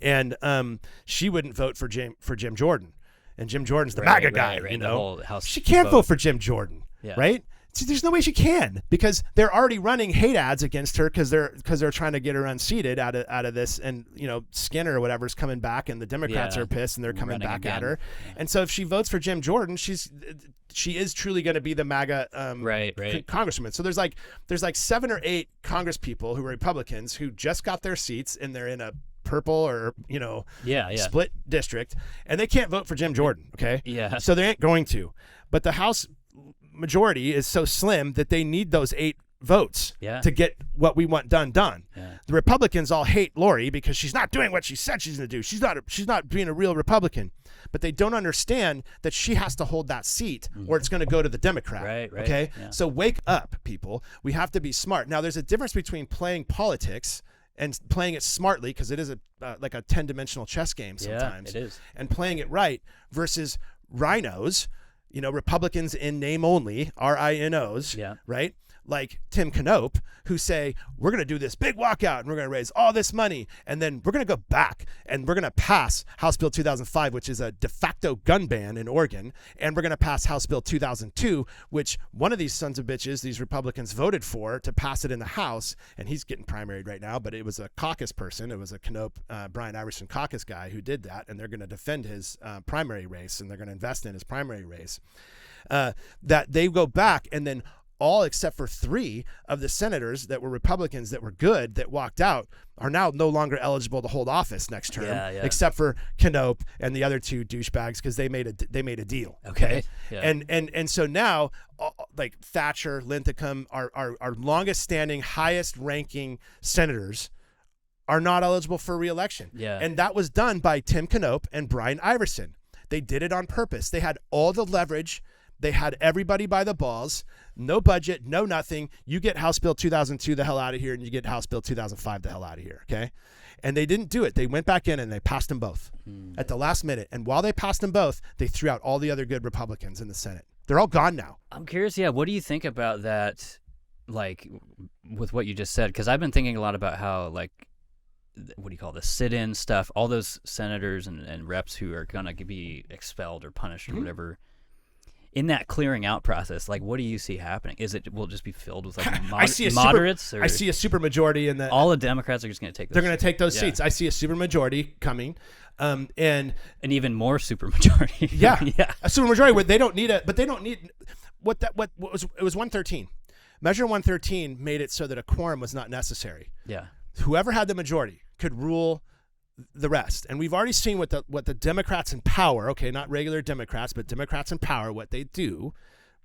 And she wouldn't vote for Jim Jordan, and Jim Jordan's the MAGA guy, right. you The know, whole House she can't vote for Jim Jordan. Right. So there's no way she can, because they're already running hate ads against her because they're trying to get her unseated out of this, and Skinner or whatever's coming back, and the Democrats are pissed and they're coming back again. at her. And so if she votes for Jim Jordan, she is truly going to be the MAGA congresswoman. So there's like 7 or 8 Congress people who are Republicans who just got their seats, and they're in a purple or split district, and they can't vote for Jim Jordan. Okay. Yeah. So they ain't going to, but the House majority is so slim that they need those 8 votes to get what we want done. The Republicans all hate Lori because she's not doing what she said she's going to do. She's not being a real Republican, but they don't understand that she has to hold that seat or it's going to go to the Democrat. Right. Okay. Yeah. So wake up, people. We have to be smart. Now there's a difference between playing politics and playing it smartly, because it is like a 10-dimensional chess game sometimes. Yeah, it is. And playing it right versus rhinos, Republicans in name only, RINOs, right? Like Tim Knopp, who say, we're going to do this big walkout and we're going to raise all this money, and then we're going to go back and we're going to pass House Bill 2005, which is a de facto gun ban in Oregon, and we're going to pass House Bill 2002, which one of these sons of bitches, these Republicans, voted for to pass it in the House, and he's getting primaried right now, but it was a caucus person. It was a Knopp, Brian Iverson caucus guy who did that, and they're going to defend his primary race, and they're going to invest in his primary race. That they go back, and then all except for 3 of the senators that were Republicans that were good that walked out are now no longer eligible to hold office next term, except for Knopp and the other 2 douchebags, because they made a deal. Okay. And so now like Thatcher, Linthicum, our longest standing, highest ranking senators are not eligible for re-election. And that was done by Tim Knopp and Brian Iverson. They did it on purpose. They had all the leverage They had everybody by the balls, no budget, no nothing. You get House Bill 2002 the hell out of here, and you get House Bill 2005 the hell out of here, okay? And they didn't do it. They went back in and they passed them both at the last minute. And while they passed them both, they threw out all the other good Republicans in the Senate. They're all gone now. I'm curious, what do you think about that, like, with what you just said? Because I've been thinking a lot about how, like, what do you call the sit-in stuff, all those senators and reps who are going to be expelled or punished or whatever, in that clearing out process, like, what do you see happening? Will it just be filled with, like, moderates? I see a super majority in that. All the Democrats are just going to take those They're going to take those seats. I see a super majority coming. And an even more super majority. Yeah. A super majority where they don't need it, but they don't need it was 113. Measure 113 made it so that a quorum was not necessary. Yeah. Whoever had the majority could rule the rest. And we've already seen what the Democrats in power, okay, not regular Democrats, but Democrats in power, what they do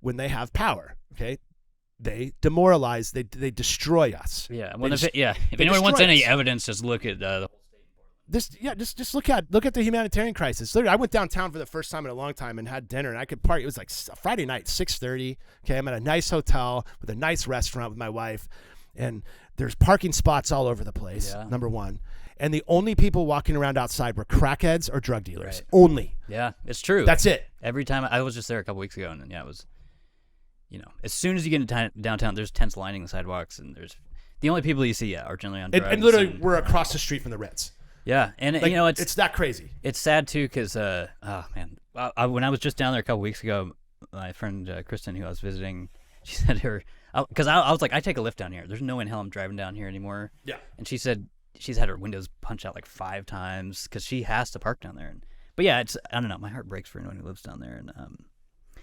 when they have power, okay? They demoralize, they destroy us. Yeah. If anyone wants any evidence, just look at the just look at the humanitarian crisis. Literally, I went downtown for the first time in a long time and had dinner, and I could party. It was like Friday night, 6:30. Okay, I'm at a nice hotel with a nice restaurant with my wife, and there's parking spots all over the place. Yeah. Number one, and the only people walking around outside were crackheads or drug dealers. Right. Only. Yeah, it's true. That's it. Every time I was just there a couple weeks ago, and it was, as soon as you get into downtown, there's tents lining the sidewalks, and there's the only people you see are generally on drugs. And literally, we're across the street from the Ritz. Yeah, and like, it's that crazy. It's sad too, because when I was just down there a couple weeks ago, my friend Kristen, who I was visiting, she said because I was like, I take a lift down here. There's no way in hell I'm driving down here anymore. Yeah, and she said she's had her windows punched out like 5 times because she has to park down there. But yeah, I don't know. My heart breaks for anyone who lives down there, and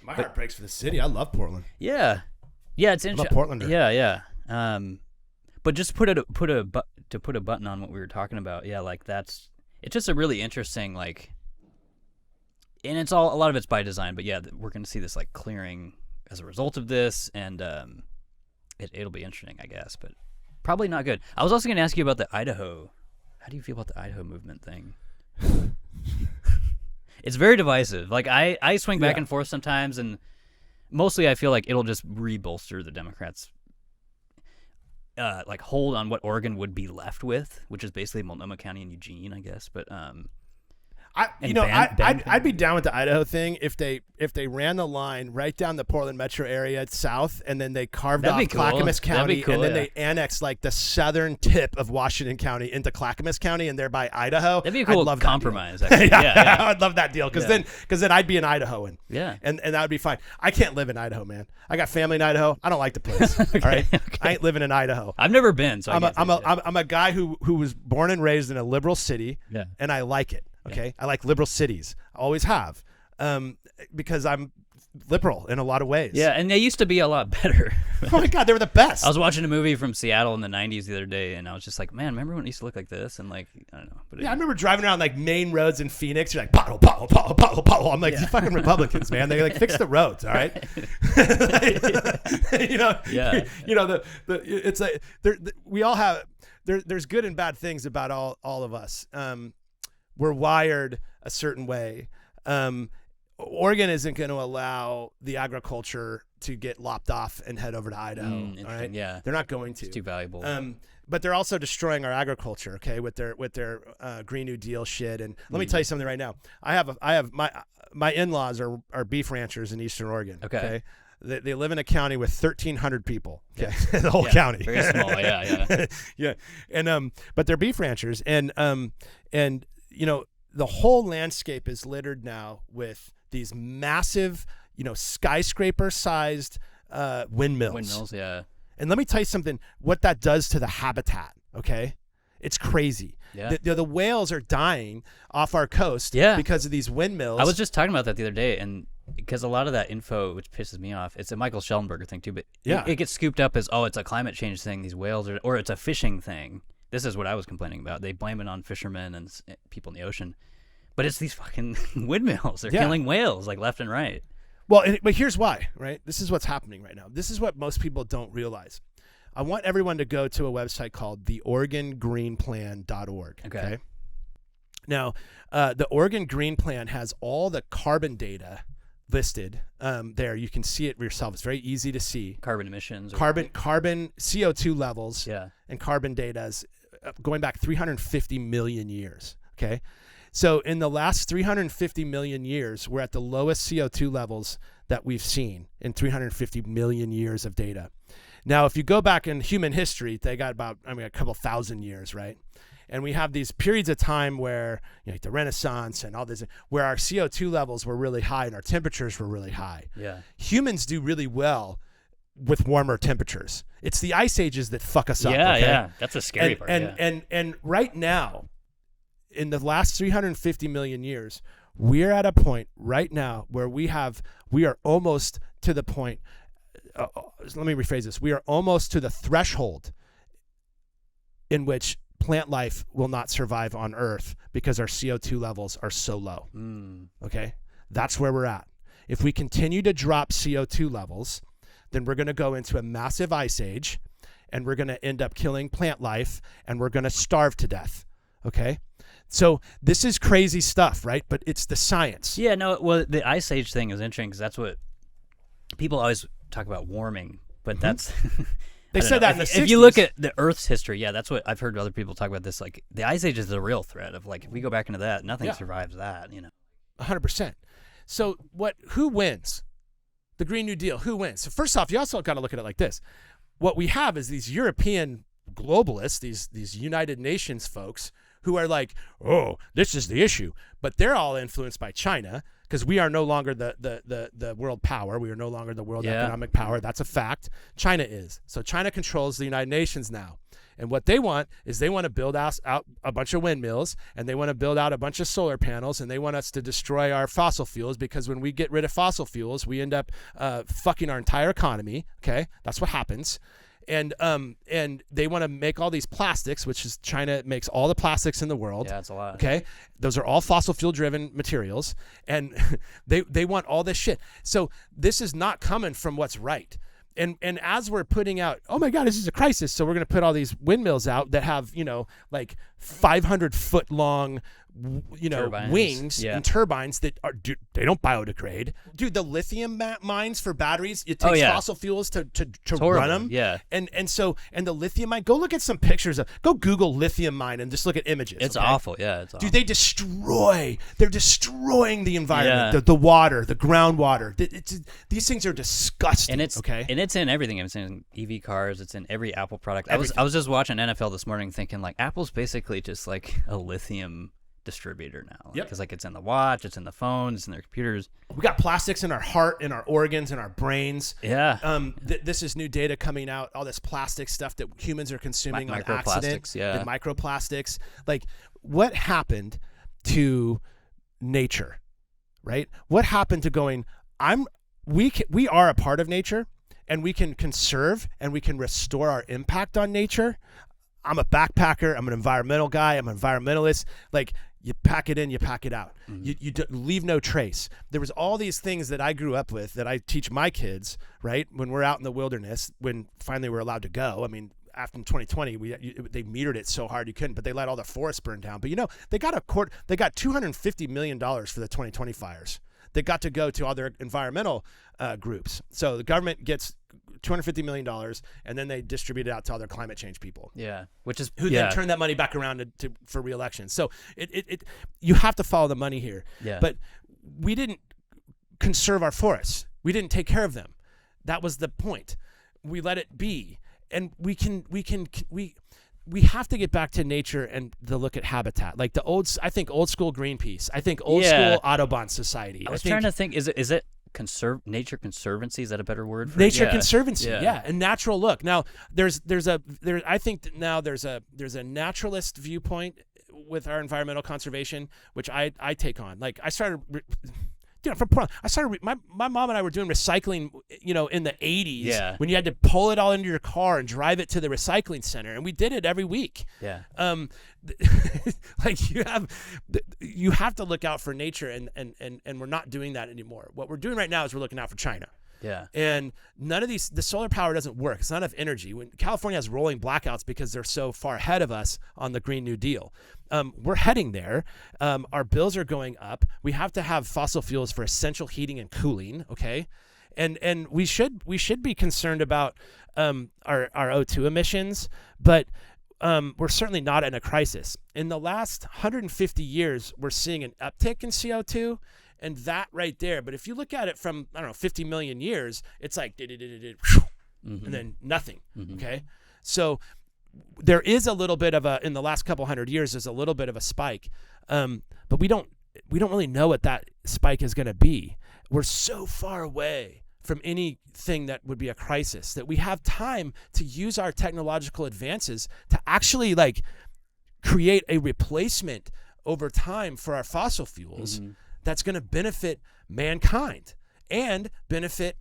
my heart breaks for the city. I love Portland. Yeah, it's interesting. I'm a Portlander. Yeah. But just to put a button on what we were talking about, it's just a really interesting, like, and a lot of it's by design, but yeah, we're going to see this like clearing as a result of this, and it'll be interesting, I guess, but probably not good. I was also going to ask you about the Idaho. How do you feel about the Idaho movement thing? It's very divisive. Like I swing back and forth sometimes, and mostly I feel like it'll just re-bolster the Democrats' like hold on what Oregon would be left with, which is basically Multnomah County and Eugene, I guess. But I'd be down with the Idaho thing if they ran the line right down the Portland metro area south, and then they carved off Clackamas County, and then they annexed like the southern tip of Washington County into Clackamas County, and thereby Idaho. That'd be a cool compromise. Yeah, I'd love that deal because then I'd be an Idahoan. Yeah, and that would be fine. I can't live in Idaho, man. I got family in Idaho. I don't like the place. Okay, all right, okay. I ain't living in Idaho. I've never been, so I'm a guy who was born and raised in a liberal city, and I like it. Okay, yeah. I like liberal cities. I always have, because I'm liberal in a lot of ways. Yeah, and they used to be a lot better. Oh my God, they were the best. I was watching a movie from Seattle in the '90s the other day, and I was just like, man, remember when it used to look like this? And like, I don't know. But I remember driving around like main roads in Phoenix. You're like, pothole. I'm like, you fucking Republicans, man. They like fix the roads, all right? It's like we all have. There's good and bad things about all of us. We're wired a certain way. Oregon isn't going to allow the agriculture to get lopped off and head over to Idaho. All right? Yeah, they're not going to. It's too valuable. But they're also destroying our agriculture. Okay, with their Green New Deal shit. And let me tell you something right now. I have my in-laws are beef ranchers in Eastern Oregon. Okay. They live in a county with 1,300 people. Okay, the whole county. Very small. Yeah. Yeah. And but they're beef ranchers, and the whole landscape is littered now with these massive, skyscraper-sized windmills. Windmills, yeah. And let me tell you something, what that does to the habitat, okay? It's crazy. Yeah. The whales are dying off our coast because of these windmills. I was just talking about that the other day, and because a lot of that info, which pisses me off, it's a Michael Schellenberger thing too, but it gets scooped up as, it's a climate change thing, these whales, or it's a fishing thing. This is what I was complaining about. They blame it on fishermen and people in the ocean. But it's these fucking windmills. They're killing whales like left and right. Well, but here's why, right? This is what's happening right now. This is what most people don't realize. I want everyone to go to a website called theoregongreenplan.org. Okay. Now, the Oregon Green Plan has all the carbon data listed there. You can see it yourself. It's very easy to see. Carbon emissions. Carbon CO2 levels Yeah. and carbon data going back 350 million years. Okay. So in the last 350 million years, we're at the lowest CO2 levels that we've seen in 350 million years of data. Now, if you go back in human history, they got about, a couple thousand years, right? And we have these periods of time where, like the Renaissance and all this, where our CO2 levels were really high and our temperatures were really high. Yeah. Humans do really well with warmer temperatures. It's the ice ages that fuck us up. Yeah, okay? yeah. That's a scary part. And right now, in the last 350 million years, we're at a point right now where we are almost to the point. Let me rephrase this. We are almost to the threshold in which plant life will not survive on Earth because our CO2 levels are so low. Okay? That's where we're at. If we continue to drop CO2 levels, then we're going to go into a massive ice age, and we're going to end up killing plant life, and we're going to starve to death. Okay? So this is crazy stuff, right? But it's the science. Yeah, no, well, the ice age thing is interesting because that's what people always talk about, warming, but that's... They said that in the 60s. If you look at the Earth's history, yeah, that's what I've heard other people talk about this. Like, the ice age is the real threat of, like, if we go back into that, nothing survives that, 100%. So who wins? The Green New Deal, who wins? So first off, you also got to look at it like this. What we have is these European globalists, these United Nations folks who are like, oh, this is the issue. But they're all influenced by China because we are no longer the world power. We are no longer the world economic power. That's a fact. China is. So China controls the United Nations now. And what they want is they want to build out a bunch of windmills, and they want to build out a bunch of solar panels, and they want us to destroy our fossil fuels because when we get rid of fossil fuels, we end up fucking our entire economy. Okay, that's what happens. And they want to make all these plastics, which is China makes all the plastics in the world. Yeah, it's a lot. Okay, those are all fossil fuel driven materials, and they want all this shit. So this is not coming from what's right. And as we're putting out, oh my God, this is a crisis. So we're going to put all these windmills out that have, like 500-foot long, turbines. wings and turbines that they don't biodegrade. Dude, the lithium mines for batteries, it takes fossil fuels to run them. Yeah. And the lithium mine, go look at some pictures go Google lithium mine and just look at images. It's okay? awful. Yeah. It's awful. Dude, they're destroying the environment, the water, the groundwater. These things are disgusting. And it's okay. And it's in everything. It's in EV cars. It's in every Apple product. I was just watching NFL this morning, thinking like Apple's basically just like a lithium distributor now. Because like it's in the watch, it's in the phone, it's in their computers. We got plastics in our heart, in our organs, in our brains. Yeah. This is new data coming out. All this plastic stuff that humans are consuming on accident. The microplastics. Like, what happened to nature? Right? What happened to going? We are a part of nature, and we can conserve and we can restore our impact on nature. I'm a backpacker. I'm an environmental guy. I'm an environmentalist. Like, you pack it in, you pack it out. Mm-hmm. You leave no trace. There was all these things that I grew up with that I teach my kids, right? When we're out in the wilderness, when finally we're allowed to go. I mean, after 2020, they metered it so hard you couldn't, but they let all the forests burn down. But they got $250 million for the 2020 fires. They got to go to all their environmental groups. So the government gets $250 million, and then they distribute it out to all their climate change people. Yeah, which is who then turn that money back around for re-election. So you have to follow the money here. Yeah. But we didn't conserve our forests. We didn't take care of them. That was the point. We let it be, and we have to get back to nature and to look at habitat, like I think old school Greenpeace. I think old school Audubon Society. I was trying to think, is it Nature Conservancy? Is that a better word for Nature Conservancy? Yeah, and natural look. Now I think that now there's a naturalist viewpoint with our environmental conservation, which I take on. Like, I started. My mom and I were doing recycling, in the 80s when you had to pull it all into your car and drive it to the recycling center, and we did it every week. Yeah. Like, you have to look out for nature, and we're not doing that anymore. What we're doing right now is we're looking out for China. Yeah. And none of the solar power doesn't work. It's not enough energy. When California has rolling blackouts because they're so far ahead of us on the Green New Deal. We're heading there. Our bills are going up. We have to have fossil fuels for essential heating and cooling. Okay. And we should be concerned about our O2 emissions, but we're certainly not in a crisis. In the last 150 years, we're seeing an uptick in CO2, and that right there. But if you look at it from, I don't know, 50 million years, it's like, and then nothing. Okay. So there is a little bit of in the last couple hundred years, there's a little bit of a spike. But we don't really know what that spike is going to be. We're so far away from anything that would be a crisis that we have time to use our technological advances to actually like create a replacement over time for our fossil fuels that's going to benefit mankind and benefit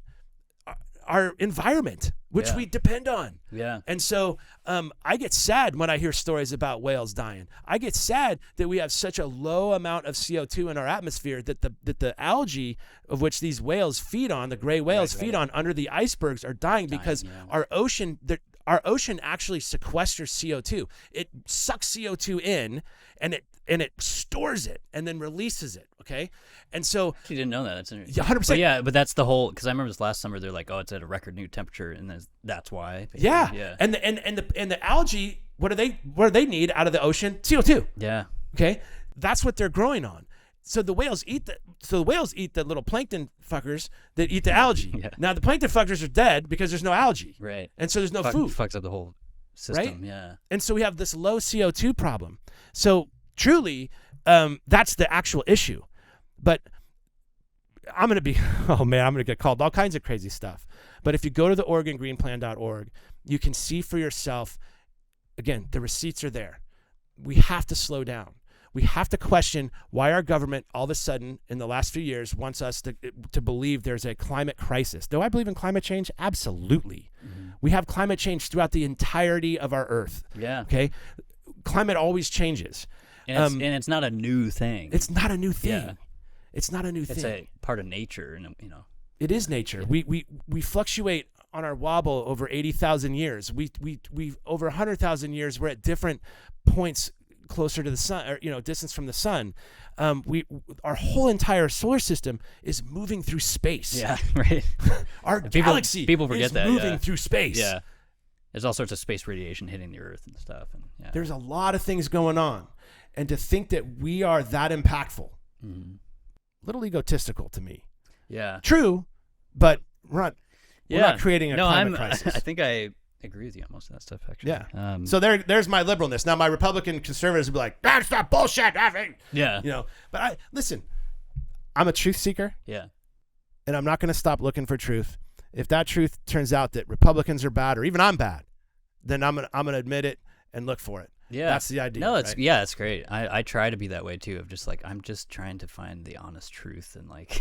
our environment, which we depend on. Yeah. And so I get sad when I hear stories about whales dying. I get sad that we have such a low amount of CO2 in our atmosphere that the algae of which these whales feed on, the gray whales feed on under the icebergs, are dying because our ocean actually sequesters CO2. It sucks CO2 in and it stores it and then releases it. Okay. And so you didn't know that. That's interesting. 100%. But yeah, but that's the whole, because I remember this last summer, they're like, oh, it's at a record new temperature, and that's why. Basically. Yeah. And the algae, what do they need out of the ocean? CO2. Yeah. Okay. That's what they're growing on. So the whales eat the little plankton fuckers that eat the algae. Yeah. Now the plankton fuckers are dead because there's no algae. Right. And so there's no food. Fucks up the whole system. Right? Yeah. And so we have this low CO2 problem. So truly, that's the actual issue. But I'm going to get called all kinds of crazy stuff. But if you go to the OregonGreenPlan.org, you can see for yourself, again, the receipts are there. We have to slow down. We have to question why our government all of a sudden in the last few years wants us to believe there's a climate crisis. Do I believe in climate change? Absolutely. We have climate change throughout the entirety of our earth. Yeah. Okay. Climate always changes. And it's not a new thing. It's not a new thing. Yeah. It's not a new thing. It's a part of nature, and It is nature. Yeah. We fluctuate on our wobble over 80,000 years. We over 100,000 years. We're at different points closer to the sun, or distance from the sun. Our whole entire solar system is moving through space. Yeah, right. Our galaxy people forget is that, moving through space. Yeah. There's all sorts of space radiation hitting the Earth and stuff. And There's a lot of things going on, and to think that we are that impactful, little egotistical to me. Yeah. True, but we're not creating a climate crisis. I think I agree with you on most of that stuff, actually. Yeah. So there's my liberalness. Now my Republican conservatives will be like, that's not bullshit. Yeah. But listen, I'm a truth seeker. Yeah. And I'm not going to stop looking for truth. If that truth turns out that Republicans are bad, or even I'm bad, then I'm gonna admit it and look for it. Yeah. That's the idea. No, it's right? yeah, it's great. I try to be that way too, of just like, I'm just trying to find the honest truth, and like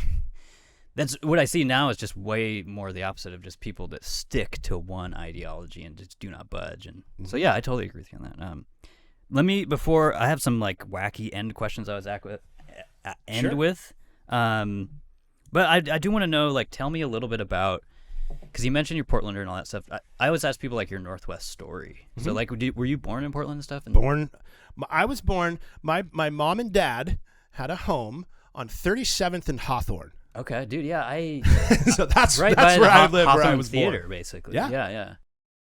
that's what I see now is just way more the opposite of just people that stick to one ideology and just do not budge. And so yeah, I totally agree with you on that. Before I have some like wacky end questions I was with. But I do want to know, like, tell me a little bit about, because you mentioned you're Portlander and all that stuff. I always ask people like your Northwest story. So like, were you born in Portland and stuff? I was born. My mom and dad had a home on 37th and Hawthorne. Okay, dude. Yeah, so that's right that's by where the I live. Hawthorne where I was Theater, born. basically. Yeah. Yeah.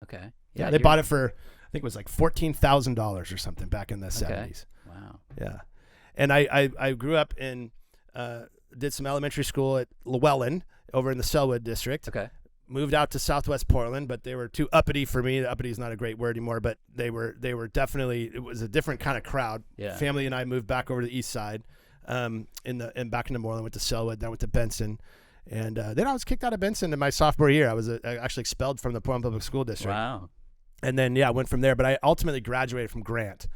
Okay. Yeah, they bought it for, I think it was like $14,000 or something back in the 70s. Wow. Yeah, and I grew up in. Did some elementary school at Llewellyn over in the Selwood district. Okay. Moved out to Southwest Portland, but they were too uppity for me. Uppity is not a great word anymore, but they were definitely, it was a different kind of crowd. Yeah. Family and I moved back over to the east side, and back into Moreland, went to Selwood, then went to Benson. And then I was kicked out of Benson in my sophomore year. I was actually expelled from the Portland Public School District. Wow. And then, I went from there, but I ultimately graduated from Grant.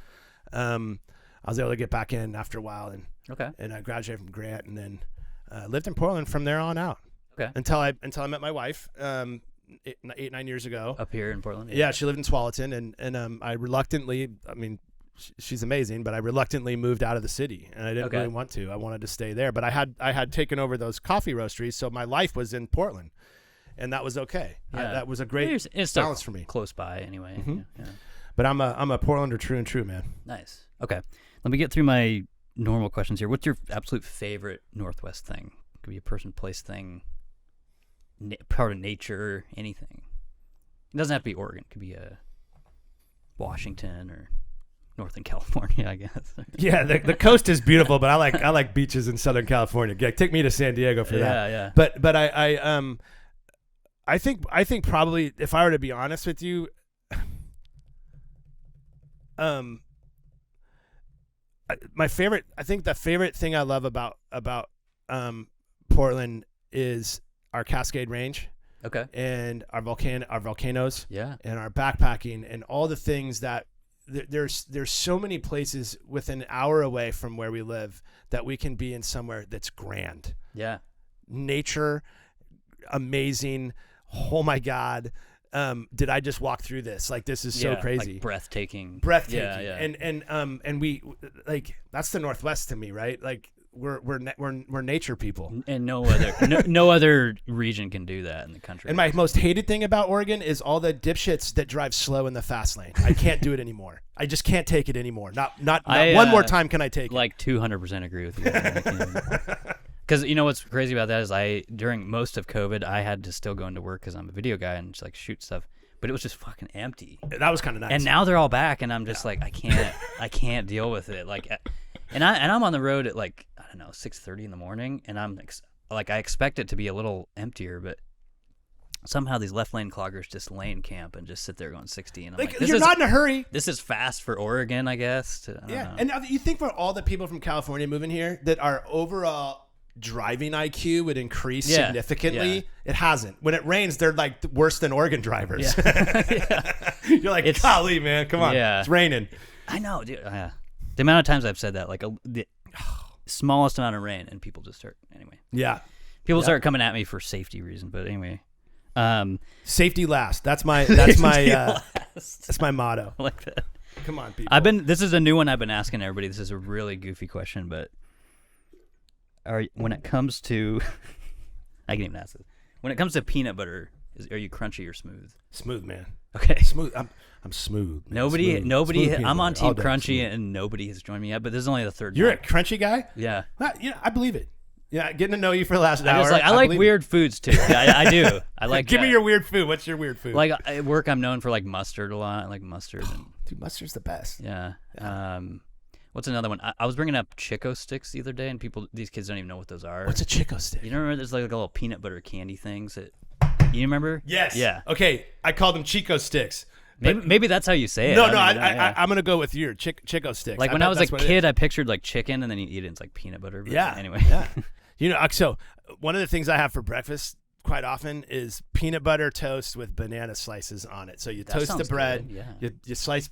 I was able to get back in after a while, and I graduated from Grant, and then lived in Portland from there on out. Okay. Until I met my wife 9 years ago. Up here in Portland. Yeah, she lived in Tualatin, and I reluctantly, I mean, she's amazing, but I reluctantly moved out of the city, and I didn't really want to. I wanted to stay there, but I had taken over those coffee roasteries, so my life was in Portland. and that was okay. Yeah. That was a great it's still balance for me. Close by anyway. Mm-hmm. Yeah. But I'm a Portlander true and true, man. Nice. Okay. Let me get through my normal questions here. What's your absolute favorite Northwest thing? Could be a person, place, thing, part of nature, anything. It doesn't have to be Oregon. It could be Washington or Northern California, I guess. Yeah, the coast is beautiful, but I like beaches in Southern California. Yeah, take me to San Diego for that. Yeah. But I think probably, if I were to be honest with you, my favorite, I think the favorite thing I love about Portland is our Cascade Range. Okay. And our volcanoes. Yeah. And our backpacking and all the things that there's so many places within an hour away from where we live that we can be in somewhere that's grand. Yeah. Nature, amazing. Oh my God. Did I just walk through this? Like, this is so crazy. Like breathtaking. Yeah. Yeah. And we, like, that's the Northwest to me, right? Like, we're nature people. And no other region can do that in the country. And my most hated thing about Oregon is all the dipshits that drive slow in the fast lane. I can't do it anymore. I just can't take it anymore. Not one more time can I take it. Like 200% agree with you. Because you know what's crazy about that is during most of COVID, I had to still go into work because I'm a video guy and just like shoot stuff. But it was just fucking empty. That was kind of nice. And now they're all back, and I'm just like, I can't deal with it. Like, and I'm on the road at like, I don't know, 6:30 in the morning, and I'm like, I expect it to be a little emptier, but somehow these left lane cloggers just lane camp and just sit there going 60. And I'm like, you're not in a hurry. This is fast for Oregon, I guess. I don't know. And you think for all the people from California moving here that our overall driving IQ would increase significantly. It hasn't. When it rains, they're like worse than Oregon drivers. Yeah. You're like, golly, man, come on, it's raining. I know, dude. The amount of times I've said that, like the smallest amount of rain, and people just start anyway. Yeah, people start coming at me for safety reasons, but anyway. Safety last. That's my motto. I like that. Come on, people. This is a new one I've been asking everybody. This is a really goofy question, but when it comes to I can even ask this. When it comes to peanut butter, are you crunchy or smooth? Smooth, man. Okay. Smooth. I'm smooth. Man. Nobody. Smooth I'm on team crunchy, smooth. and nobody has joined me yet. But this is only the third. You're time. a crunchy guy. Yeah. I believe it. Yeah, getting to know you for the last hour. I like weird foods too. Yeah, I do. I like. Give me your weird food. What's your weird food? Like at work, I'm known for like mustard a lot. I like mustard. Dude, mustard's the best. Yeah. What's another one? I was bringing up Chico sticks the other day, and these kids don't even know what those are. What's a Chico stick? You remember there's like a little peanut butter candy things that. You remember? Yes. Yeah. Okay, I called them Chico sticks. Maybe that's how you say it. No, I'm gonna go with your Chico sticks. Like when I was a kid, I pictured like chicken, and then you eat it. It's like peanut butter. But anyway. Yeah. You know, so one of the things I have for breakfast quite often is peanut butter toast with banana slices on it. So you toast the bread, you slice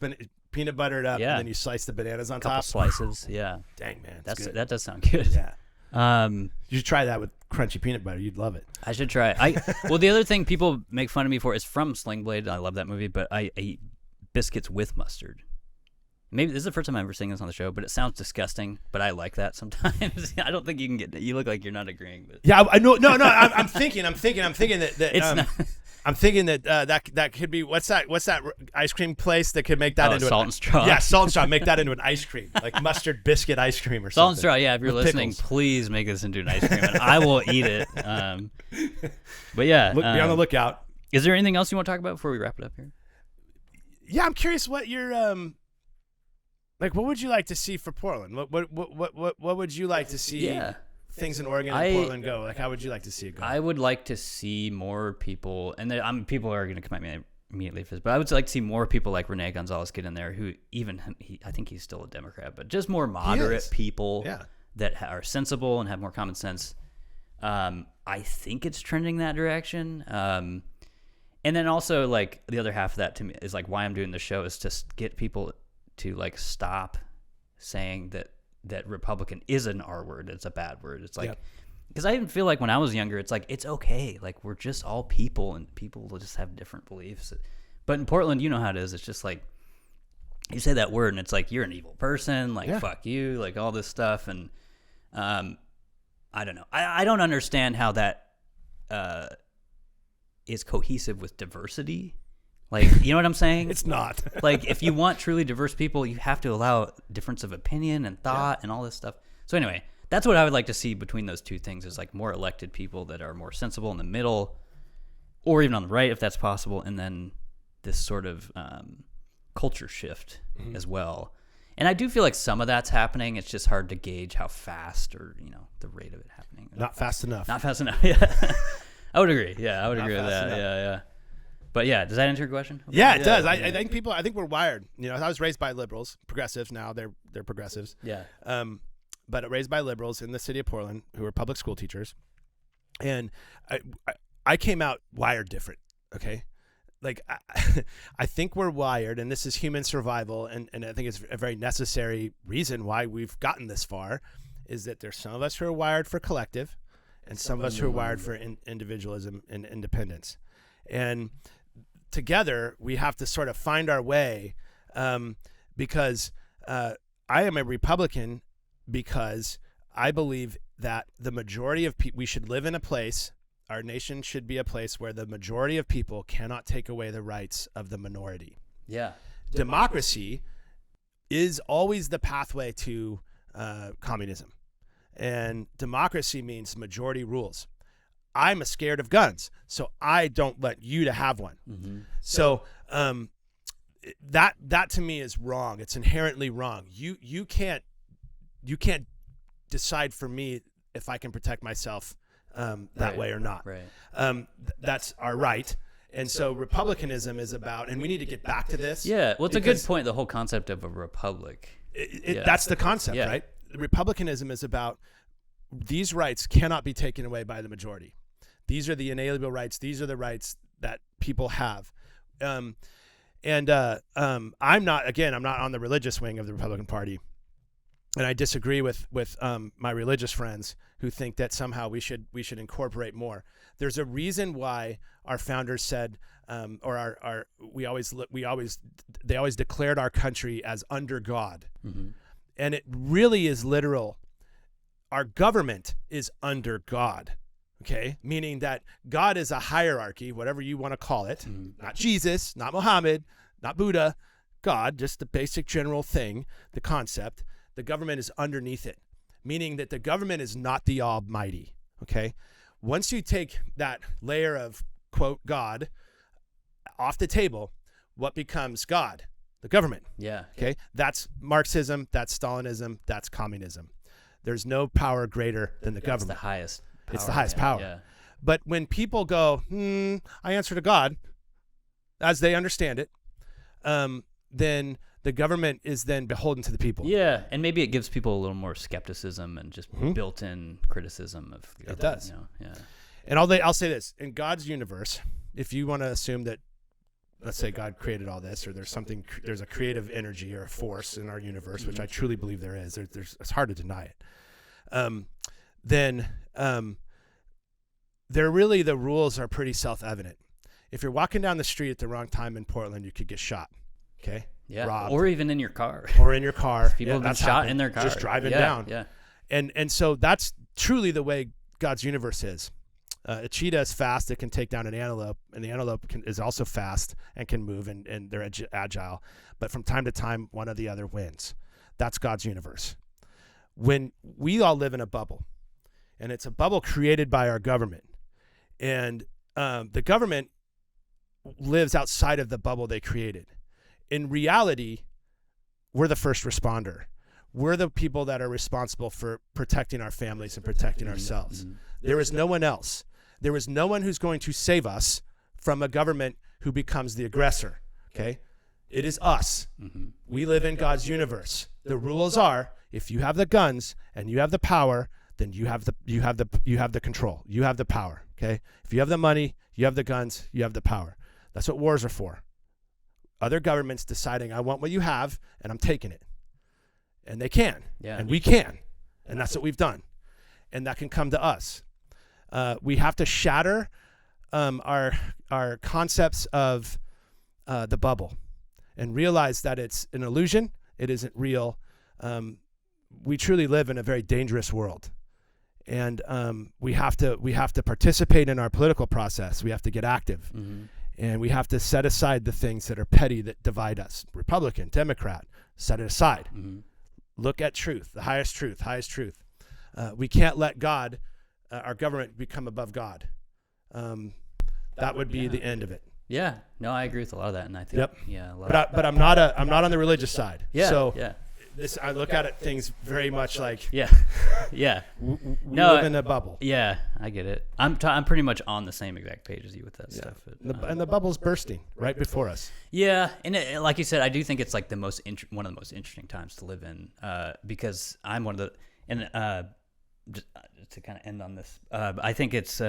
peanut butter it up, and then you slice the bananas on top. Slices, yeah. Dang, man, that does sound good. Yeah. You should try that with crunchy peanut butter. You'd love it. I should try. Well, the other thing people make fun of me for is from Sling Blade. I love that movie, but I eat biscuits with mustard. Maybe this is the first time I'm ever saying this on the show, but it sounds disgusting. But I like that sometimes. I don't think you can get. You look like you're not agreeing. But yeah, I know. No, I'm thinking that it's not. I'm thinking that could be what's that ice cream place that could make that into Salt and Straw. Yeah, Salt and Straw. Make that into an ice cream, like mustard biscuit ice cream or something. Salt and Straw. Yeah, if you're listening, pickles. Please make this into an ice cream, and I will eat it. But yeah, be on the lookout. Is there anything else you want to talk about before we wrap it up here? Yeah, I'm curious what your like. What would you like to see for Portland? What would you like to see? Yeah. Things in Oregon and Portland go? Like, how would you like to see it go? I would like to see more people, and people are going to come at me immediately for this, but I would like to see more people like Rene Gonzalez get in there, who I think he's still a Democrat, but just more moderate people that are sensible and have more common sense. I think it's trending that direction. And then also, like, the other half of that to me is like why I'm doing the show is to get people to like stop saying that Republican is an R word. It's a bad word. It's like, because I even feel like when I was younger, it's like, it's okay. Like, we're just all people, and people will just have different beliefs. But in Portland, you know how it is. It's just like, you say that word and it's like, you're an evil person. Like, fuck you, like all this stuff. And I don't know. I don't understand how that is cohesive with diversity. Like, you know what I'm saying? It's not. Like, if you want truly diverse people, you have to allow difference of opinion and thought and all this stuff. So anyway, that's what I would like to see between those two things, is like more elected people that are more sensible in the middle, or even on the right if that's possible, and then this sort of culture shift as well. And I do feel like some of that's happening. It's just hard to gauge how fast, or the rate of it happening. Not fast enough. Not fast enough. Yeah, I would agree. Yeah, I would agree with that. enough. Yeah. But yeah, does that answer your question? Yeah, it does. I think we're wired. I was raised by liberals, progressives. Now they're progressives. Yeah. But raised by liberals in the city of Portland who are public school teachers, and I came out wired different. Okay. Like, I think we're wired, and this is human survival, and I think it's a very necessary reason why we've gotten this far, is that there's some of us who are wired for collective, and some of us who are wired for individualism and independence. And together, we have to sort of find our way, because I am a Republican because I believe that the majority of people, we should live in a place, our nation should be a place where the majority of people cannot take away the rights of the minority. Yeah. Democracy is always the pathway to communism. And democracy means majority rules. I'm scared of guns, so I don't let you to have one. Mm-hmm. So that to me is wrong. It's inherently wrong. You can't decide for me if I can protect myself that way or not. Right. That's our right. And so republicanism is about, and we need to get back to this. Yeah, well, it's a good point, the whole concept of a republic. That's the concept, right? Republicanism is about these rights cannot be taken away by the majority. These are the inalienable rights. These are the rights that people have. I'm not on the religious wing of the Republican Party. And I disagree with my religious friends who think that somehow we should incorporate more. There's a reason why our founders said, they always declared our country as under God, and it really is literal. Our government is under God, okay, meaning that God is a hierarchy, whatever you want to call it, not Jesus, not Muhammad, not Buddha, God, just the basic general thing, the concept. The government is underneath it, meaning that the government is not the almighty, okay? Once you take that layer of, quote, God off the table, what becomes God? The government. Yeah. Okay? That's Marxism, that's Stalinism, that's communism. There's no power greater than the government. It's the highest power. It's the highest power. Yeah. But when people go, I answer to God, as they understand it, then the government is then beholden to the people. Yeah, and maybe it gives people a little more skepticism and just built-in criticism of the government. It does. Yeah. And I'll say this. In God's universe, if you want to assume that, let's say God created all this, or there's a creative energy or a force in our universe, which I truly believe there is. It's hard to deny it. Then the rules are pretty self-evident. If you're walking down the street at the wrong time in Portland, you could get shot. Okay. Yeah. Robbed. Or even in your car. Or in your car. People have been shot in their car. Just driving down. Yeah. And so that's truly the way God's universe is. A cheetah is fast. It can take down an antelope, and the antelope is also fast and can move, and they're agile. But from time to time, one or the other wins. That's God's universe. When we all live in a bubble, and it's a bubble created by our government, and the government lives outside of the bubble they created. In reality, we're the first responder. We're the people that are responsible for protecting our families and protecting ourselves. There is no one else. There is no one who's going to save us from a government who becomes the aggressor. Okay? It is us. We live in God's universe. The rules are, if you have the guns and you have the power, then you have the control. You have the power. Okay? If you have the money, you have the guns, you have the power. That's what wars are for. Other governments deciding, I want what you have, and I'm taking it. And they can. Yeah. And we can. And that's what we've done. And that can come to us. We have to shatter our concepts of the bubble and realize that it's an illusion. It isn't real. We truly live in a very dangerous world. and we have to participate in our political process. We have to get active, and we have to set aside the things that are petty that divide us. Republican, Democrat, set it aside. Look at truth, the highest truth. We can't let God, our government, become above God. That would be the end of it. Yeah, no, I agree with a lot of that, and I think a lot. But I'm not on the religious side. Yeah, so yeah. This, I look at it things very much like yeah. we live in a bubble. Yeah, I get it. I'm pretty much on the same exact page as you with that stuff. But, And the bubble's bursting right before us. Yeah, and like you said, I do think it's like one of the most interesting times to live in, because I'm one of the just to kind of end on this. I think it's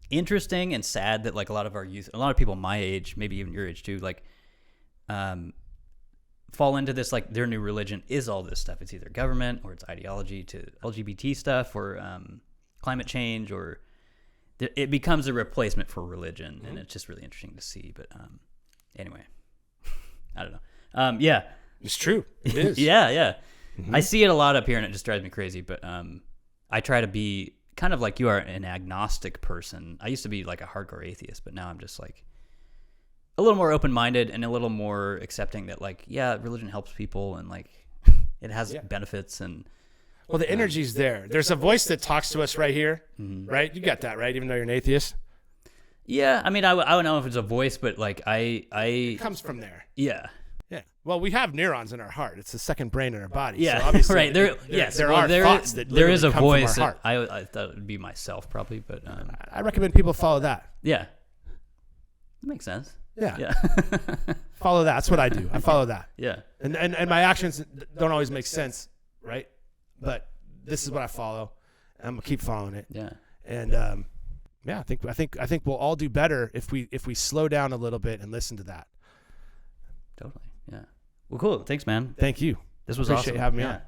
interesting and sad that like a lot of our youth, a lot of people my age, maybe even your age too, like fall into this, like their new religion is all this stuff. It's either government or it's ideology to LGBT stuff or climate change, or it becomes a replacement for religion, and it's just really interesting to see. But anyway, I don't know. Yeah, it's true. It is. yeah. I see it a lot up here, and it just drives me crazy. But I try to be kind of like you are, an agnostic person. I used to be like a hardcore atheist, but now I'm just like a little more open-minded and a little more accepting that, like, yeah, religion helps people and like it has benefits. And well, the energy's there. There's a voice that talks to us right here, right? You got that, right? Even though you're an atheist. Yeah, I mean, I don't know if it's a voice, but like it comes from there. Yeah. Yeah. Well, we have neurons in our heart. It's the second brain in our body. Yeah. So obviously, right. There are thoughts that there is a come voice. from our heart. I thought it would be myself probably, but I recommend people follow that. Yeah. That makes sense. Yeah. Follow that. That's what I do. I follow that. Yeah. And my actions don't always make sense, right? But this is what I follow. And I'm gonna keep following it. Yeah. And I think we'll all do better if we slow down a little bit and listen to that. Totally. Yeah. Well, cool. Thanks, man. Thank you. This was Appreciate awesome. you having me yeah. on.